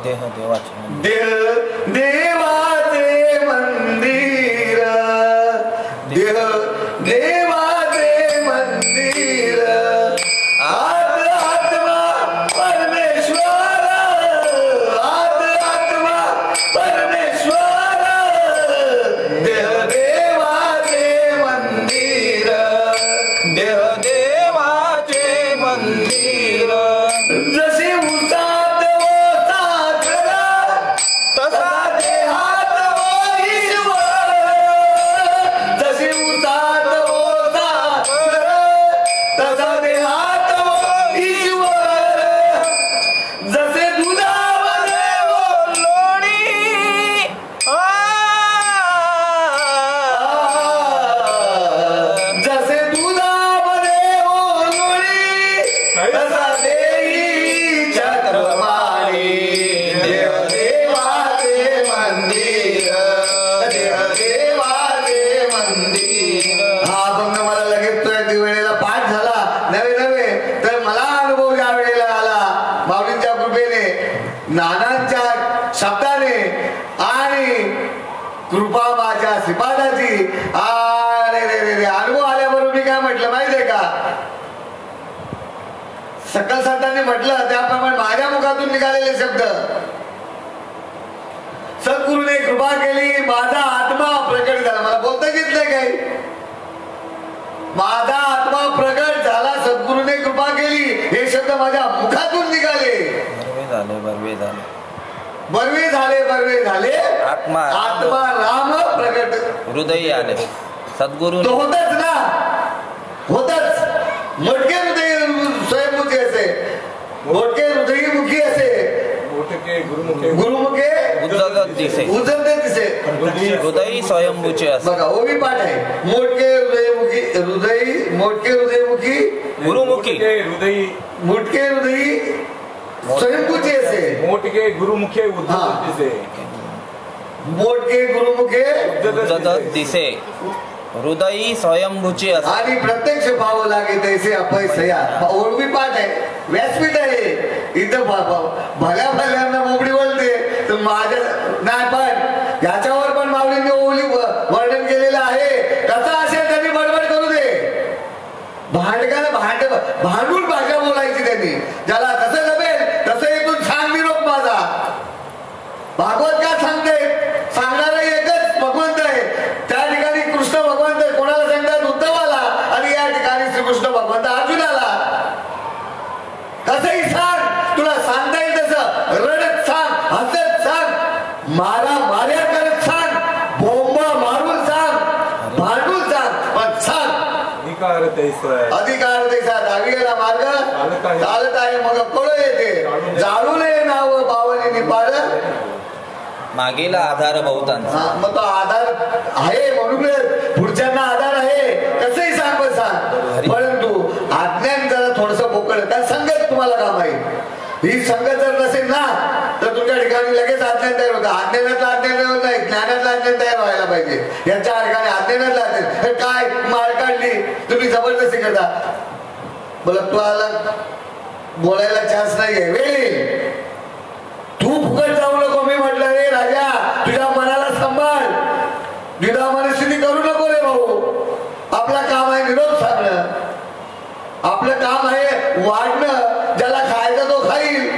देह देवाचे देह देवाचे मंदिर देह देवाचे मंदिर आत आत्मा परमेश्वर आत आत्मा परमेश्वर देह देवाचे मंदिर देह देवाचे मंदिर जशी उसात ओसात नानांच्या शब्दाने आणि कृपा माझ्या श्रीपादाची अरे रे रे रे अनुभव आल्याबरोबर मी काय म्हटलं माहितीये का, सकल संतांनी म्हटलं त्याप्रमाणे माझ्या मुखातून निघालेले शब्द, सद्गुरूने कृपा केली माझा आत्मा प्रकट झाला. मला बोलता येत नाही काही, माझा आत्मा प्रकट झाला, सद्गुरूने कृपा केली, हे शब्द माझ्या मुखातून निघाले. बर्वे झाले आत्मा राम प्रकट हृदय आले. सद्गुरु तो होतच ना, होतच. मोठके हृदय स्वयंमुखी असे, मोठके हृदयमुखी असे, गुरुमुखे उजळत दिसे. हृदय स्वयंभूचे असे. बघा ओवी पाठ आहे. मोठके हृदयमुखी गुरुमुखी मोठके हृदयी स्वयंभूचे असे, मोठके गुरुमुखे उद्धत दिसे. मोठके गुरुमुखे उजळत दिसे. हृदय स्वयंभूचे असे. आणि प्रत्यक्ष भाव लागे तैसे अपयसया. ओळवी पाठ आहे, व्यासपीठ आहे. इथं भल्या भल्यांना मोकळी बोलते तर माझ्या नाही, पण याच्यावर पण माऊलींनी ओळी वर्णन केलेलं आहे. कसा असेल त्यांनी बडबड करू दे, भांडून भाषा बोलायची त्यांनी. ज्याला जसं जमेल तसं इथून सांग निरोप माझा. भागवत का सांगते, सांगणारा एकच भगवंत आहे. त्या ठिकाणी कृष्ण भगवंत कोणाला सांगतात, उद्धवाला, आणि या ठिकाणी श्रीकृष्ण भगवंत अर्जुनाला. कसंही सांग, तुला सांगता येईल तसं रडत सांग, हसत सांग, मार्या करत सांग, बोंबा मारून सांग, भांडून सांग, पण सांग. अधिकार तैसा दहावीला मार्ग चालत आहे. मग कळ येते जाळू नये नाव बावली निपाळ. मागेला आधार बहुतांचा. मग तो आधार आहे म्हणून पुढच्यांना आधार आहे. कसंही सांग सांग, परंतु आज्ञान जरा थोडस पोकळ. त्या संगत तुम्हाला काम आहे. ही संगत जर नसेल ना तर तुमच्या ठिकाणी लगेच अज्ञान तयार होतं. अज्ञानातला अज्ञान होत नाही, ज्ञानातला अज्ञान तयार व्हायला पाहिजे. यांच्या ठिकाणी अज्ञानातला अज्ञान काय मार काढली, तुम्ही जबरदस्ती करता. बोला तुला बोलायला चान्स नाहीये, वेळ तू फुकट जाऊ नको. मी म्हटलं रे राजा, तुझ्या मनाला सांभाळ, द्विधा मनस्थिती करू नको रे भाऊ. आपलं काम आहे निरोप सांगणं, आपलं काम आहे वाढणं. ज्याला खायचं तो खाईल,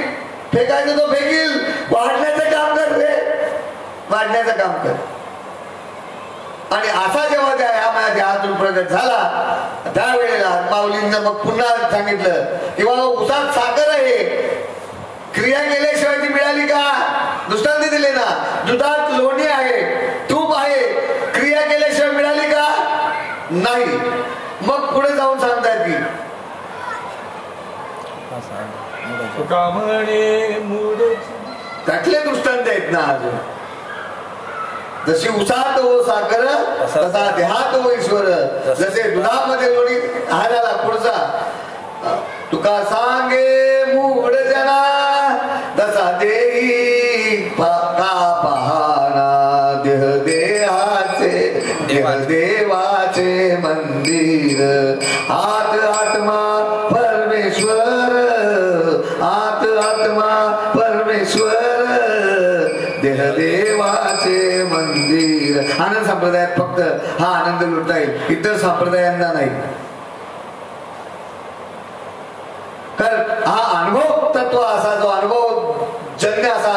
फेकायचं तो फेकील. वाढण्याचं काम कर रे, वाढण्याचं काम कर. आणि असा जेव्हा त्या माझ्या हातून प्रगट झाला त्यावेळेला माऊलींना मग पुन्हा सांगितलं की बाबा उसात साखर आहे, क्रिया केल्याशिवाय ती मिळाली का. दृष्टांत दिले ना, दुधात लोणी आहे, तूप आहे, क्रिया केल्याशिवाय मिळाली का नाही. मग पुढे जाऊन सांगतात की त्यातले दृष्टांत आहेत ना अजून. जशी उसात हो साखर तसा देहात हो ईश्वर. जसे दुधामध्ये लोणी हा झाला पुढचा. तुका सांगे मूढ जना तसा देई का पाहना. देह देवाचे मंदिर. आत आत्मा परमेश्वर, आत आत्मा परमेश्वर. देह देवाचे मंदिर. आनंद संप्रदायात फक्त हा आनंद लुटता येईल, इतर संप्रदायांना नाही. कारण हा अनुभव तत्व असा, जो अनुभव जन्य असा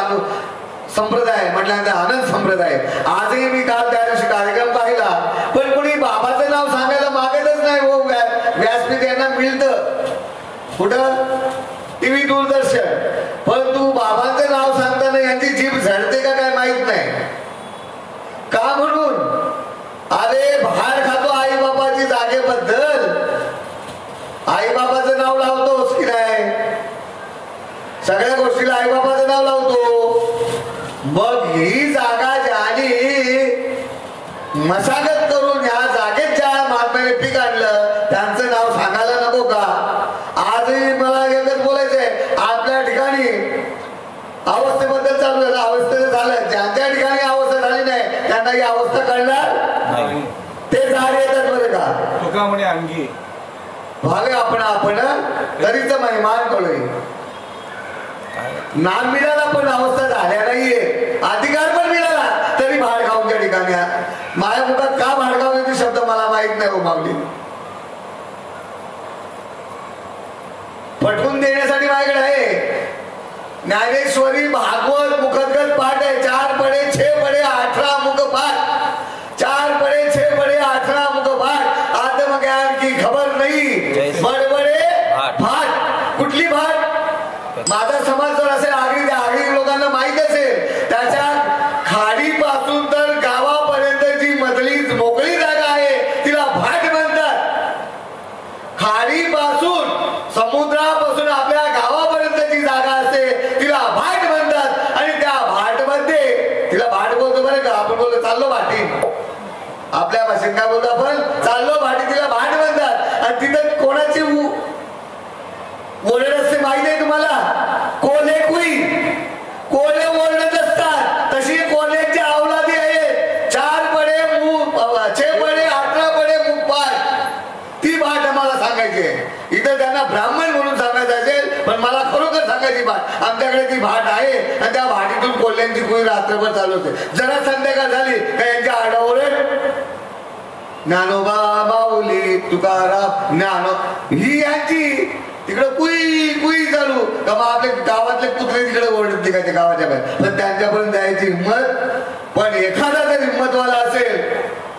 संप्रदाय म्हटल्यानंतर आनंद संप्रदाय. आजही मी काल त्या दिवशी कार्यक्रम पाहिला, पण कोणी बाबाचं नाव सांगायला मागतच नाही. हो व्यासपीठ यांना मिळतं कुठं, टीव्ही दूरदर्शन, परंतु बाबांचं नाव सांगताना यांची जीभ झडते का काय माहित नाही. का म्हणून अरे बाहेर खातो आई बाबाची जागेबद्दल, आई बाबाचं नाव लावतोस की नाही. सगळ्या गोष्टीला आई बाबाचं नाव लावतो. मग ही जागा ज्याने मशागत करून ह्या जागेत ज्या महात्म्याने पीक आणलं त्यांचं नाव सांगायला नको का. आजही मला एकच बोलायचंय, आपल्या ठिकाणी अवस्थेबद्दल चालू झालं, अवस्थेचं झालं. ज्यांच्या ठिकाणी अवस्था झाली नाही त्यांना ही अवस्था कळणार ते झाड येतात बरं का. तुका म्हणे अंगी भावे आपण तरीच महिमान कळू. नाम मिळाला पण अवस्था झाल्या नाहीये, अधिकार पण मिळाला तरी भाडगावच्या ठिकाणी माझ्या मुखात का भाडगाव येते शब्द मला माहित नाही. हो माऊली पटवून देण्यासाठी माझ्याकडे आहे. ज्ञानेश्वरी भागवत मुखद्गत पाठ आहे. 4 पडे 6 पडे 18 मुख पाठ, 4 पडे 6 पडे 18 मुख पाठ. आत्मज्ञान की खबर नाही बडबडे भाट. कुठली भाट? माझा समाज जर असेल आगरी, त्या आगरी लोकांना माहित असेल त्याच्या खाडीपासून तर गावापर्यंत जी मधली मोकळी जागा आहे तिला भाट म्हणतात. खाडीपासून समुद्रापासून आपल्या गावापर्यंतची जागा असते तिला भाट म्हणतात. आणि त्या भाट मध्ये तिला भाट बोलतो बरं का, आपण बोलतो चाललो भाटी, आपल्या भाषेत काय बोलतो आपण चाललो भाटी, तिला भाट म्हणतात. आणि तिथं कोणाची ओरड असते माहिती आहे तुम्हाला? कोल्हे कुई, कोल्हे ओरडत असतात तशी कोल्ह्याची अवलादी आहे. 4 पडे 6 पडे 18 पडे मुख पाठ, ती भाट आम्हाला सांगायची आहे. इथं त्यांना ब्राह्मण म्हणून सांगायचं असेल पण मला खरोखर सांगायची भाट. आमच्याकडे ती भाट आहे आणि त्या भाटीतून कोल्ह्यांची कुई रात्रभर चालू होते. जरा संध्याकाळ झाली का यांच्या आडाओरड ज्ञानोबा माऊली तुकाराम ज्ञान ही यांची तिकडे कुई कुई चालू का मग आपल्या गावातले कुत्रे तिकडे ओरडत निघायचे गावाच्या बाहेर. पण त्यांच्यापर्यंत जायची हिंमत. पण एखादा जर हिंमतवाला असेल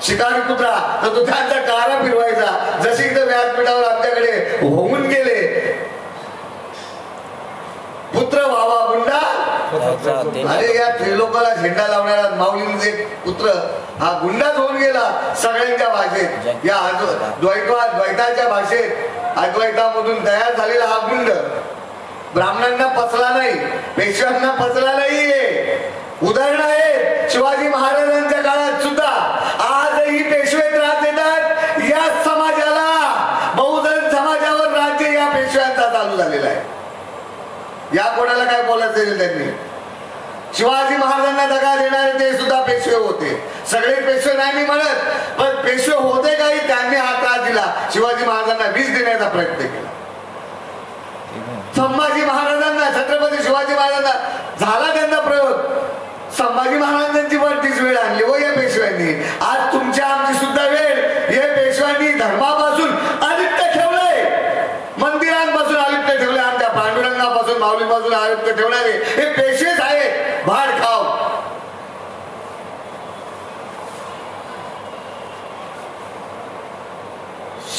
शिकारी कुत्रा तर तो त्यांचा कारा फिरवायचा. जशी इथं व्यासपीठावर आमच्याकडे होऊन गेले पुत्र व्हावा गुंडा. अरे या त्रिलोकाला झेंडा लावणारा माऊलींचे पुत्र हा गुंडाच होऊन गेला सगळ्यांच्या भाषेत. या द्वैताच्या भाषेत अद्वैतामधून तयार झालेला हा गुंड ब्राह्मणांना पचला नाही, पेशव्यांना पचला नाहीये. उदाहरण आहे शिवाजी महाराजांच्या काळात सुद्धा आजही पेशवे त्रास देतात या समाजाला. बहुजन समाजावर राज्य या पेशव्यांचा चालू झालेला आहे. या कोणाला काय बोलायचं त्यांनी? शिवाजी महाराजांना दगा देणारे ते सुद्धा पेशवे होते. सगळे पेशवे नाही मी म्हणत, पण पेशवे होते काही त्यांनी हा त्रास दिला. शिवाजी महाराजांना वीज देण्याचा प्रयत्न केला. संभाजी महाराजांना, छत्रपती शिवाजी महाराजांना झाला त्यांचा प्रयोग. संभाजी महाराजांची पण तीच वेळ आणली व या पेशव्यांनी. आज तुमच्या आमची सुद्धा वेळ या पेशव्यांनी धर्मापासून अलिप्त ठेवलंय, मंदिरांपासून अलिप्त ठेवले, आमच्या पांडुरंगापासून माऊलीपासून अलिप्त ठेवणारे हे पेशवेच आहेत. भाड खाव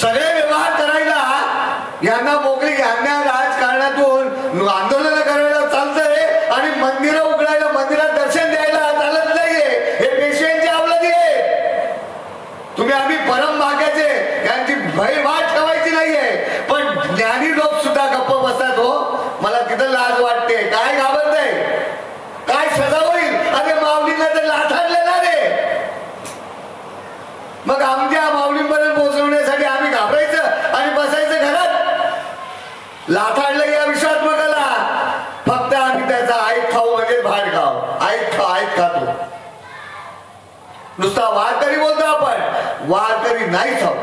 सगळे व्यवहार करायला यांना मोकळी, यांना राजकारणातून आंदोलन करायला चालतंय आणि मंदिरं उघडायला, मंदिरात दर्शन द्यायला चालत नाहीये. हे पेशव्यांची अवलादी आहे. तुम्ही आम्ही परम भाग्याचे, यांची भयवाट ठेवायची नाहीये. पण ज्ञानी लोक सुद्धा गप्प बसतात. हो मला तिथं लाज वाटते. काय घाबरतंय? काय सजा होईल? अरे माऊलींना तर लाथाडलेला रे. मग आमच्या माऊलींपर्यंत पोहोचवण्यासाठी आम्ही घाबरायचं आणि बसायचं घरात? लाथाडलं या विश्वात्मकाला फक्त आम्ही त्याचा ऐक खाऊ म्हणजे भाड खाऊ. ऐक खातो. नुसता वारकरी बोलतो आपण, वारकरी नाहीच आहोत.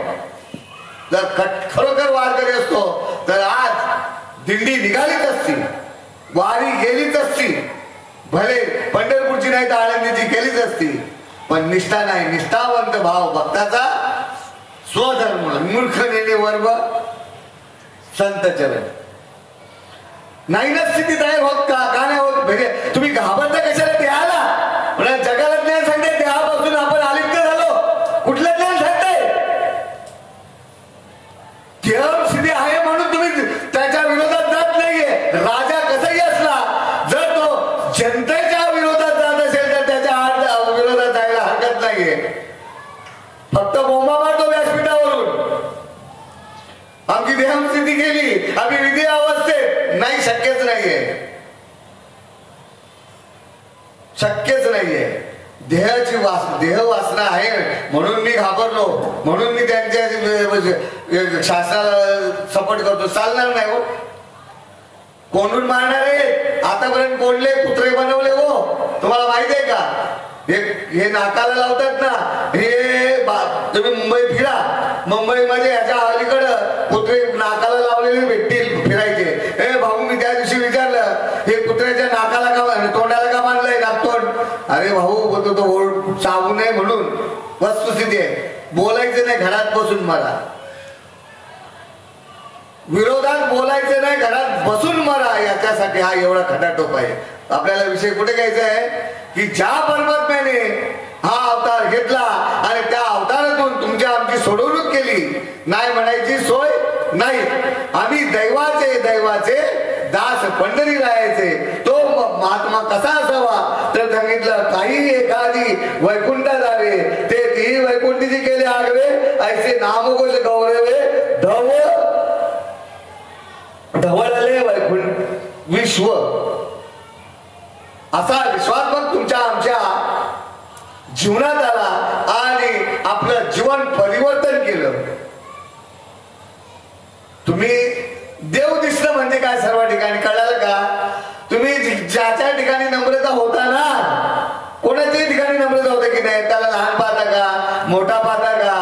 जर खरोखर वारकरी असतो तर आज दिंडी निघालीच असती, वारी गेलीच असती, भले पंढरपूरची नाही तर आळंदीची केलीच असती. पण निष्ठा नाही, निष्ठावंत भाव भक्ताचा स्वधर्म मूर्ख नेणे वर्ग संत चरण नाही ना स्थिती तयार होत का? का नाही होत? म्हणजे तुम्ही घाबरता कशाला देहाला? म्हणजे जगाला ज्ञान सांगते देहापासून आपण अलिप्त झालो. कुठलं ज्ञान सांगताय? देह स्थिती आहे म्हणून तुम्ही त्याच्या विरोधात जात नाहीये. राजा कसाही असला जर तो जनतेच्या विरोधात जात असेल तर त्याच्या विरोधात जायला हरकत नाहीये. फक्त बोंबा मारतो व्यासपीठावरून. आमची देहस्थिती केली, आम्ही विधी अवस्थेत नाही, शक्यच नाहीये. शक्यच नाहीये. देहाची देह वासना आहे म्हणून मी घाबरलो, म्हणून मी त्यांच्या शासनाला सपोर्ट करतो. चालणार नाही हो. कोंडून मारणार आहे. आतापर्यंत कोंडले कुत्रे बनवले हो. तुम्हाला माहित आहे का? हे नाकाला लावतात ना, हे तुम्ही मुंबई फिरा, मुंबईमध्ये याच्या अलीकडं कुत्रे नाकाला लावलेले भेटतील फिरायचे. हे भाऊ मी त्या दिवशी विचारलं हे कुत्रे माझे भाऊ बोलतो तो चावू नये म्हणून वस्तुस्थिती आहे. बोलायचं नाही घरात बसून, मला विरोधात बोलायचं नाही, घरात बसून मरा. याच्यासाठी हा एवढा खटाटोप आहे. आपल्याला विषय कुठे घ्यायचा आहे की ज्या परमात्म्याने हा अवतार घेतला आणि त्या अवतारातून तुमच्या आमची सोडवणूक केली, नाही म्हणायची सोय नाही. आम्ही दैवाचे दास पंढरी राहायचे. तो महात्मा कसा असावा तर सांगितलं, काही एखादी वैकुंठ जावे ते ती वैकुंठीची केले आगवे, ऐसे नामघोष गौरवे ढवळले वैकुंठ विश्व. असा विश्वात्मक तुमच्या आमच्या जीवनात आला आणि आपलं जीवन परिवर्तन केलं. तुम्ही देव दिसलं म्हणजे काय सर्व ठिकाणी कळालं का? तुम्ही ज्याच्या ठिकाणी नम्रता होता ना, कोणाच्याही ठिकाणी नम्रता होते की नाही, त्याला लहान पाहता का मोठा पाहता का?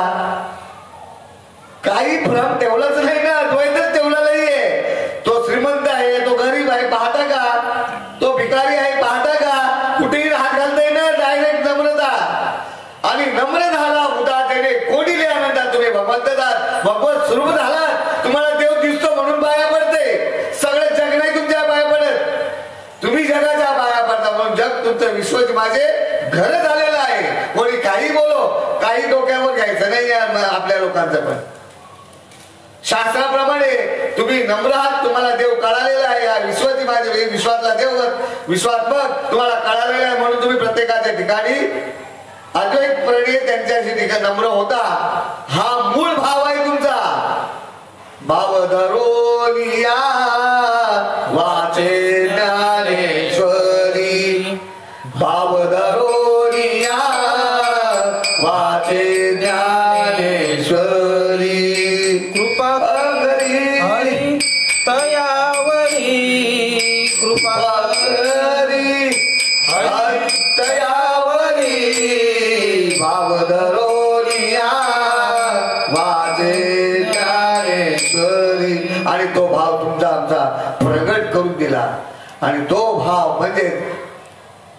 काही भ्रम ठेवलाच नाही ना, द्वैतच ठेवला नाहीये. तो श्रीमंत आहे, तो गरीब आहे पाहता का? तो भिकारी आहे पाहता का? कुठेही हात घालता ना, डायरेक्ट नम्रता. आणि नम्र झाला उदाहरणे कोणीले आनंदात तुम्ही भगवत स्वरूप झाला. तुम्हाला देव दिसतो म्हणून पाया पडते. सगळं जग नाही तुमच्या पाया पडत, तुम्ही जगाच्या पाया पडता. म्हणून जग तुमचं विश्वच माझे घर झालेलं आहे. कोणी काही बोलो, काही डोक्यावर घ्यायचं नाही आपल्या लोकांचं. पण शास्त्राप्रमाणे तुम्ही नम्र आहात, तुम्हाला देव कळालेला आहे. या विश्वाची माझे विश्वातला देव विश्वात्मक तुम्हाला कळालेला आहे. म्हणून तुम्ही प्रत्येकाच्या ठिकाणी अद्वैत प्रणीय त्यांच्याशी ठिकाणी नम्र होता. हा मूळ भाव आहे तुमचा. भाव धरोनिया वाचे ज्ञानेश्वरी, भाव धरोनिया वाचे ज्ञानेश्वरी. कृपा हरी तयावरी, कृपा हरी तयावरी, भाव धरोनिया वाचे ज्ञानेश्वरी. आणि तो भाव तुमचा आमचा प्रगट करून दिला. आणि तो भाव म्हणजे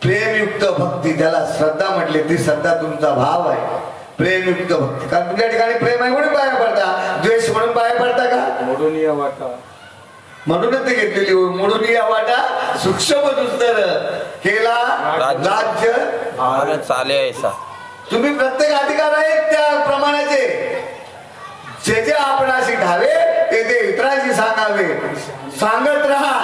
प्रेमयुक्त भक्ती, त्याला श्रद्धा म्हटले. ती श्रद्धा तुमचा भाव आहे, प्रेमयुक्त भक्ती. कारण तुमच्या ठिकाणी प्रेम आहे म्हणून पाया पडता, द्वेष म्हणून पाया पडता का? मोडून या वाटा, म्हणूनच ते घेतलेली मोडून या वाटा सूक्ष्म दुस्तर केला राज्य भारत चाले ऐसा. तुम्ही प्रत्येक अधिकार आहेत त्या प्रमाणाचे. जे जे आपणाशी ठावे ते ते इतरांशी सांगावे. सांगत राहा,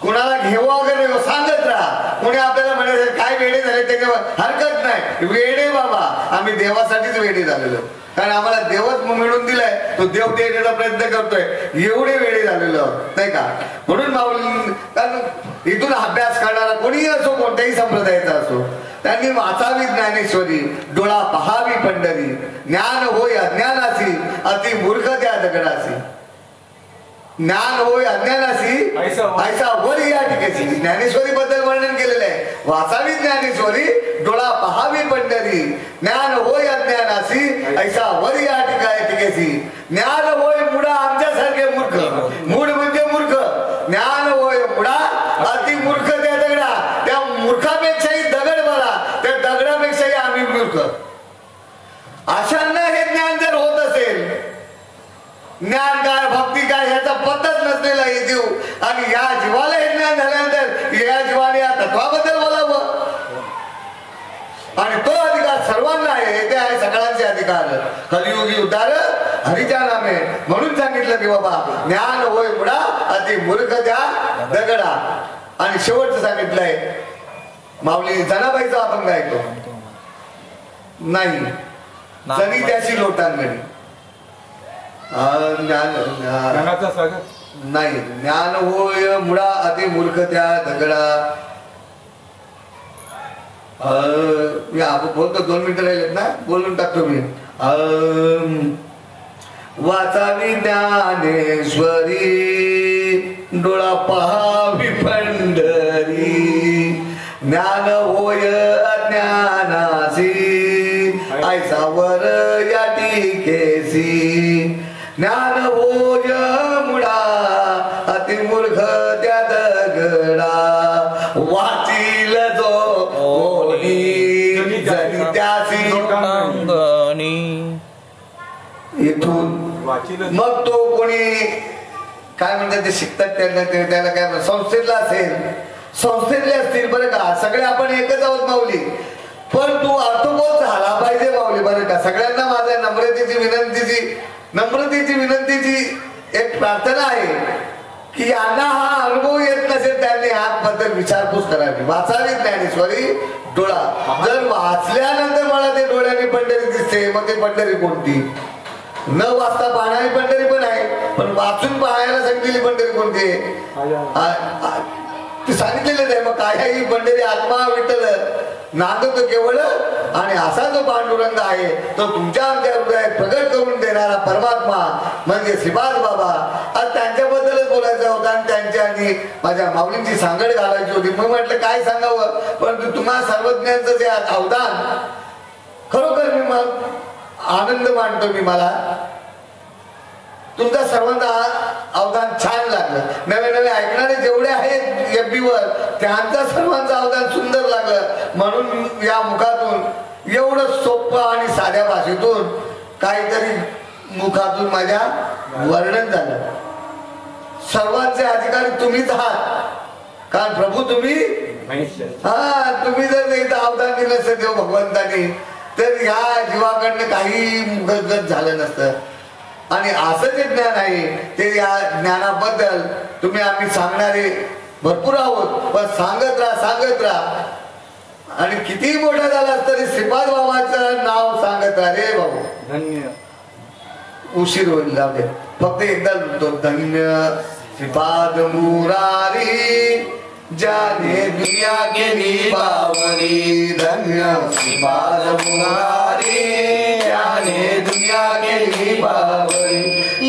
कुणाला घेऊ वगैरे सांगत राहा. कोणी आपल्याला म्हणायचं काय वेडे झाले त्याच्यावर हरकत नाही. वेडे बाबा, आम्ही देवासाठीच वेडे झालेलो. कारण आम्हाला देवच मिळून दिलाय, तो देव देण्याचा प्रयत्न करतोय. एवढे वेडे झालेलो नाही का? म्हणून माऊली, कारण इथून अभ्यास करणारा कोणीही असो, कोणत्याही संप्रदायाचा असो, त्यांनी वाचावी ज्ञानेश्वरी, डोळा पहावी पंढरी. ज्ञान होय अज्ञानासी, अति मूर्ख त्या दगडासी. ज्ञान होय अज्ञानासी ऐसा वर या ठिकाणी ज्ञानेश्वरी बद्दल वर्णन केलेलं आहे. वाचावी ज्ञानेश्वरी, डोळा पहावी पंढरी. ज्ञान होय अज्ञानासी ऐसा वर या ठिकाणी. ज्ञान होय मुडा आमच्यासारखे मूर्ख. मूड म्हणजे मूर्ख. ज्ञान होय मुडा अति मूर्ख त्या दगडा. त्या मूर्खापेक्षाही दगड बरा, त्या दगडापेक्षाही आम्ही मूर्ख. अशांना हे ज्ञान जर होत असेल, ज्ञान काय भक्ती काय ह्याचा पत्ताच नसलेला हे जीव, आणि या जीवाला हे ज्ञान झाल्यानंतर या जीवाने या तत्वाबद्दल बोलावं. आणि तो अधिकार सर्वांना आहे, ते आहे सगळ्यांचे अधिकार. कलियुगी उद्धार हरीच्या नामे. म्हणून सांगितलं की बाबा ज्ञान होय मुडा अति मूर्ख त्या दगडा. आणि शेवटचं सांगितलंय माऊली जनाबाईचं आपण गायतो नाही, जनी त्याची लोटांगणी. ज्ञानाचा सागर नाही. ज्ञान होय मुळा अति मूर्ख त्या दगडा. मी आपण बोलतो, 2 मिनिटं राहिलेत ना, बोलून टाकतो मी. वाचावी ज्ञानेश्वरी, डोळा पहावी पंढरी. ज्ञान होय अज्ञानासी, ऐसा वर या टिकेसी. ज्ञान होय मुळा अति मूर्ख त्या दगडा. वाचील जो कोणी जरी त्यासी अंगणी. इथून मग तो कोणी काय म्हणतात ते शिकतात त्याला काय संस्थेतला असेल संस्थेतले असतील बरं का. सगळे आपण एकच आहोत माऊली. पण तू अर्थबोध झाला पाहिजे माऊली बरं का. सगळ्यांना माझ्या नम्रतेची विनंतीची एक प्रार्थना आहे की यांना हा अनुभव येत नसेल त्यांनी आतबद्दल विचारपूस करावी. वाचावी ज्ञानेश्वरी डोळा. जर वाचल्यानंतर मला ते डोळ्याने पंढरी दिसते मग ते पंढरी कोणती. न वाचता पाहणारी पंढरी पण आहे पण वाचून पाहायला सांगितलेली पंढरी कोणती आहे ती सांगितलेलीच आहे. मग काय ही पंढरी आत्मा विठ्ठल नांदतो केवळ आणि असा जो पांडुरंग आहे तो तुमच्या आमच्या हृदयात प्रगट करून देणारा परमात्मा म्हणजे श्रीपाद बाबा. आज त्यांच्याबद्दलच बोलायचं होतं आणि त्यांच्या आणि माझ्या माऊलींची सांगड घालायची होती. मग म्हटलं काय सांगावं परंतु तुम्हा सर्वज्ञांचं जे अवदान खरोखर मी मग आनंद मानतो. मी मला तुमचा सर्वांचा अवदान छान लागलं. नवे नवे ऐकणारे जेवढे आहेत FB वर त्यांचा सर्वांचं अवदान सुंदर लागलं. म्हणून या मुखातून एवढं सोपं आणि साध्या भाषेतून काहीतरी मुखातून माझ्या वर्णन झालं. सर्वांचे अधिकारी तुम्हीच आहात कारण प्रभू तुम्ही तुम्ही जर एकदा अवदान दिलं असतं देव भगवंतानी तर ह्या जीवाकडनं काही गदगद झालं नसतं. आणि असं जे ज्ञान आहे ते या ज्ञानाबद्दल तुम्ही आम्ही सांगणारे भरपूर आहोत पण सांगत राहा. आणि किती मोठा झाला तरी श्रीपाद बाबाचं नाव सांगत राहा रे भाऊ. धन्य. उशीर होईल जाऊ फक्त एकदा तो धन्य श्रीपाद मुरारी जाने दुनिया केली बावरी. धन्य श्रीपाद मुरारी जाने दुनिया केली बावरी.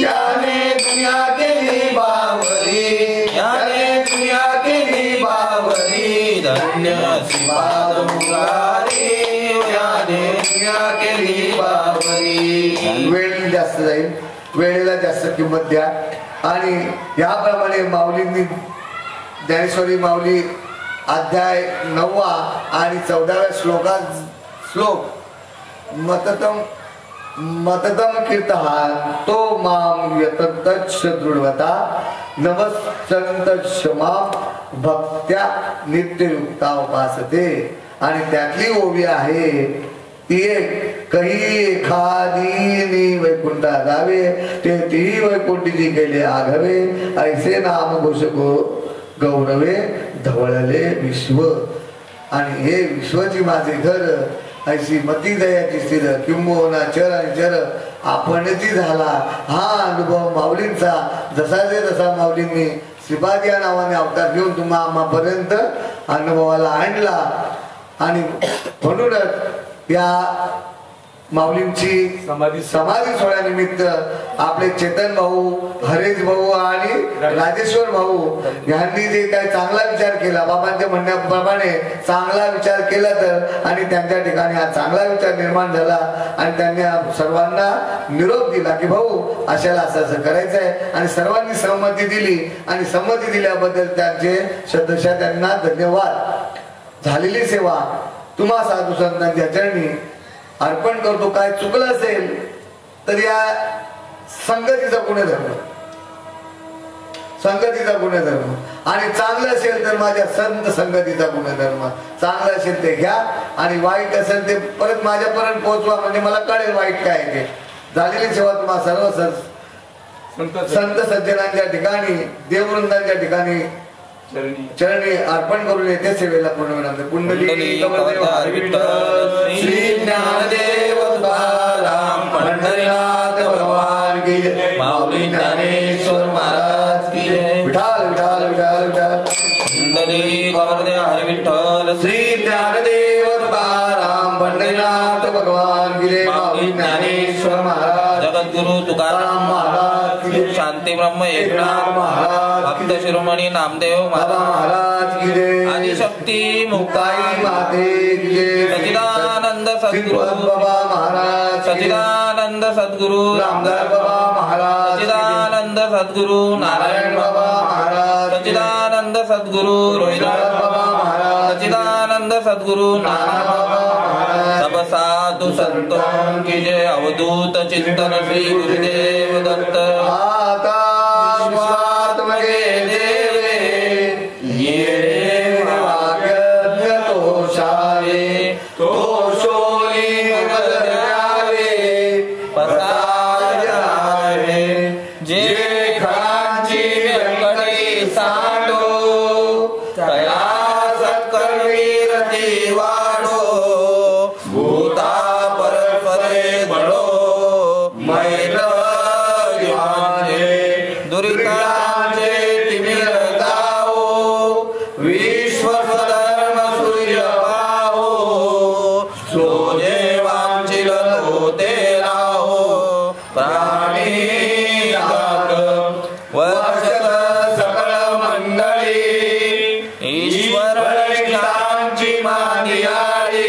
जाने दुनिया केली बावरी. जाने दुनिया केली बावरी. धन्य श्रीपाद मुरारी जाने दुनिया केली बावरी. वेळ जास्त जाईल वेळेला जास्त किंमत द्या. आणि याप्रमाणे माऊलींनी ज्ञानेश्वरी माऊली अध्याय 9 आणि 14व्या श्लोक मततम कीर्तन तो माम यततच्छ दृढवता नमस्संत माम भक्त्या नित्ययुक्ता उपासते. आणि त्यातली ओवी आहे ती एक कही एखादी वैकुंठा गावे ते ती वैकुंठीची गेले आघवे ऐसे नाम घोषको गौरवे धवळले विश्व. आणि हे विश्वची माझे घर ऐशी मती दयाची स्थिर किंबहुना चर आणि चर आपणची झाला. हा अनुभव माऊलींचा जसा माऊलींनी श्रीपाद या नावाने अवतार घेऊन तुम्हा आम्हापर्यंत अनुभवाला आणला. आणि म्हणूनच या माऊलींची समाधी सोहळ्यानिमित्त आपले चेतन भाऊ हरेश भाऊ आणि राजेश्वर भाऊ यांनी जे काही चांगला विचार केला बाबांच्या म्हणण्याप्रमाणे चांगला विचार केला तर आणि त्यांच्या ठिकाणी हा चांगला विचार निर्माण झाला आणि त्यांनी सर्वांना निरोप दिला की भाऊ अशाला असं करायचं आहे. आणि सर्वांनी सहमती दिली आणि संमती दिल्याबद्दल त्यांचे शतशः त्यांना धन्यवाद. झालेली सेवा तुम्हा साधू संतांच्या चरणी अर्पण करतो. काय चुकलं असेल तर या संगतीचा गुणधर्म आणि चांगलं असेल तर माझ्या संत संगतीचा गुणधर्म. चांगलं असेल ते घ्या आणि वाईट असेल ते परत माझ्यापर्यंत पोहोचवा म्हणजे मला कळेल वाईट काय ते. झालेली सेवा तुम्हा सर्व संत सज्जनांच्या ठिकाणी देववृंदांच्या ठिकाणी चरणी अर्पण करून येते सेवेला पूर्ण विनंती. कुंडली श्री ज्ञानदेव तुकाराम पंढरीनाथ भगवान की जय. माऊली ज्ञानेश्वर महाराज की जय. विठाल विठाल विठाल विठाल. कुंडली हरी विठ्ठल श्री ज्ञानदेव तुकाराम पंढरीनाथ भगवान की जय. माऊली ज्ञानेश्वर महाराज जगद्गुरु तुकाराम महाराज की जय. शांती ब्रह्म एकनाथ महाराज भक्त शिरोमणी नामदेव महाराज की जय. आदिशक्ती मुक्ताई माते की जय. सच्चिदानंद सद्गुरु बाबा महाराज. सच्चिदानंद सद्गुरु रामदास बाबा महाराज. सच्चिदानंद सद्गुरु नारायण बाबा महाराज. सच्चिदानंद सद्गुरु रोहिदास बाबा महाराज. सच्चिदानंद सच्चिदानंद सद्गुरु नाम सब साधु संतों की जय। अवधूत चिंतन श्री गुरुदेव दत्त। आता स्वात्मके देवे येणे वाग्यज्ञ तोषावे तोषोनी बदलावे पसारावे जे खांची व्यंकटी सांडो तया सत्कर्मी रती वाढो भूता परस्परे बळो मैल दुरितांचे तिमिर गावो विश्व स्वधर्म सूर्य पाहो सोजे वांचिल होते राहो प्राणी वर्षत सकळ मंडळी ईश्वर निष्ठांची मानियाळी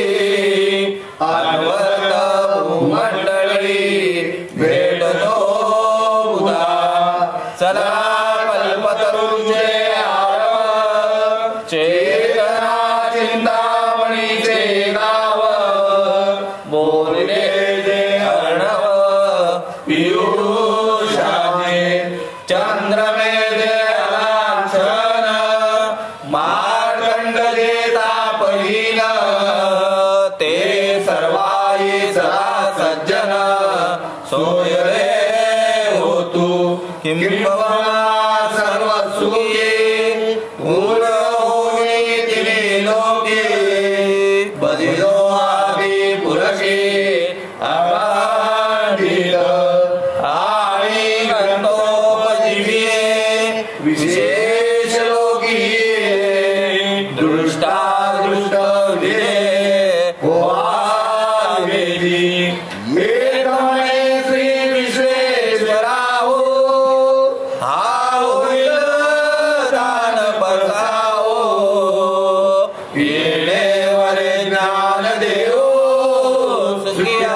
अनवर्त भूमंडळी भेटतो बुधा चला कल्पतरुंचे आरव चेतना चिंतामणीचे गाव बोलले जे अर्णव पियुषाचे चंद्रमेधे अलाक्षण मार्कंड जे तापहीन ते सर्वाई सदा सज्जन सोय रे होतु किंबहुना सर्वसुखी गुण होई तिने लोके बदिलो आदि पुरशी अबाधित आणि गंधोपजीविये विशेष लोकी दृष्टा दृष्ट विदे होआवेदी एकमने श्री विश्वेश्वराहो हा होईल दान पसाओ येणेवरे ज्ञान देवो सुखिया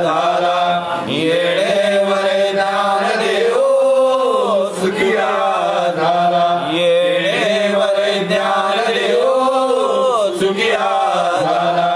झाला येणेवरे ज्ञान देवो सुखिया झाला येणेवरे ज्ञान देवो सुखिया झाला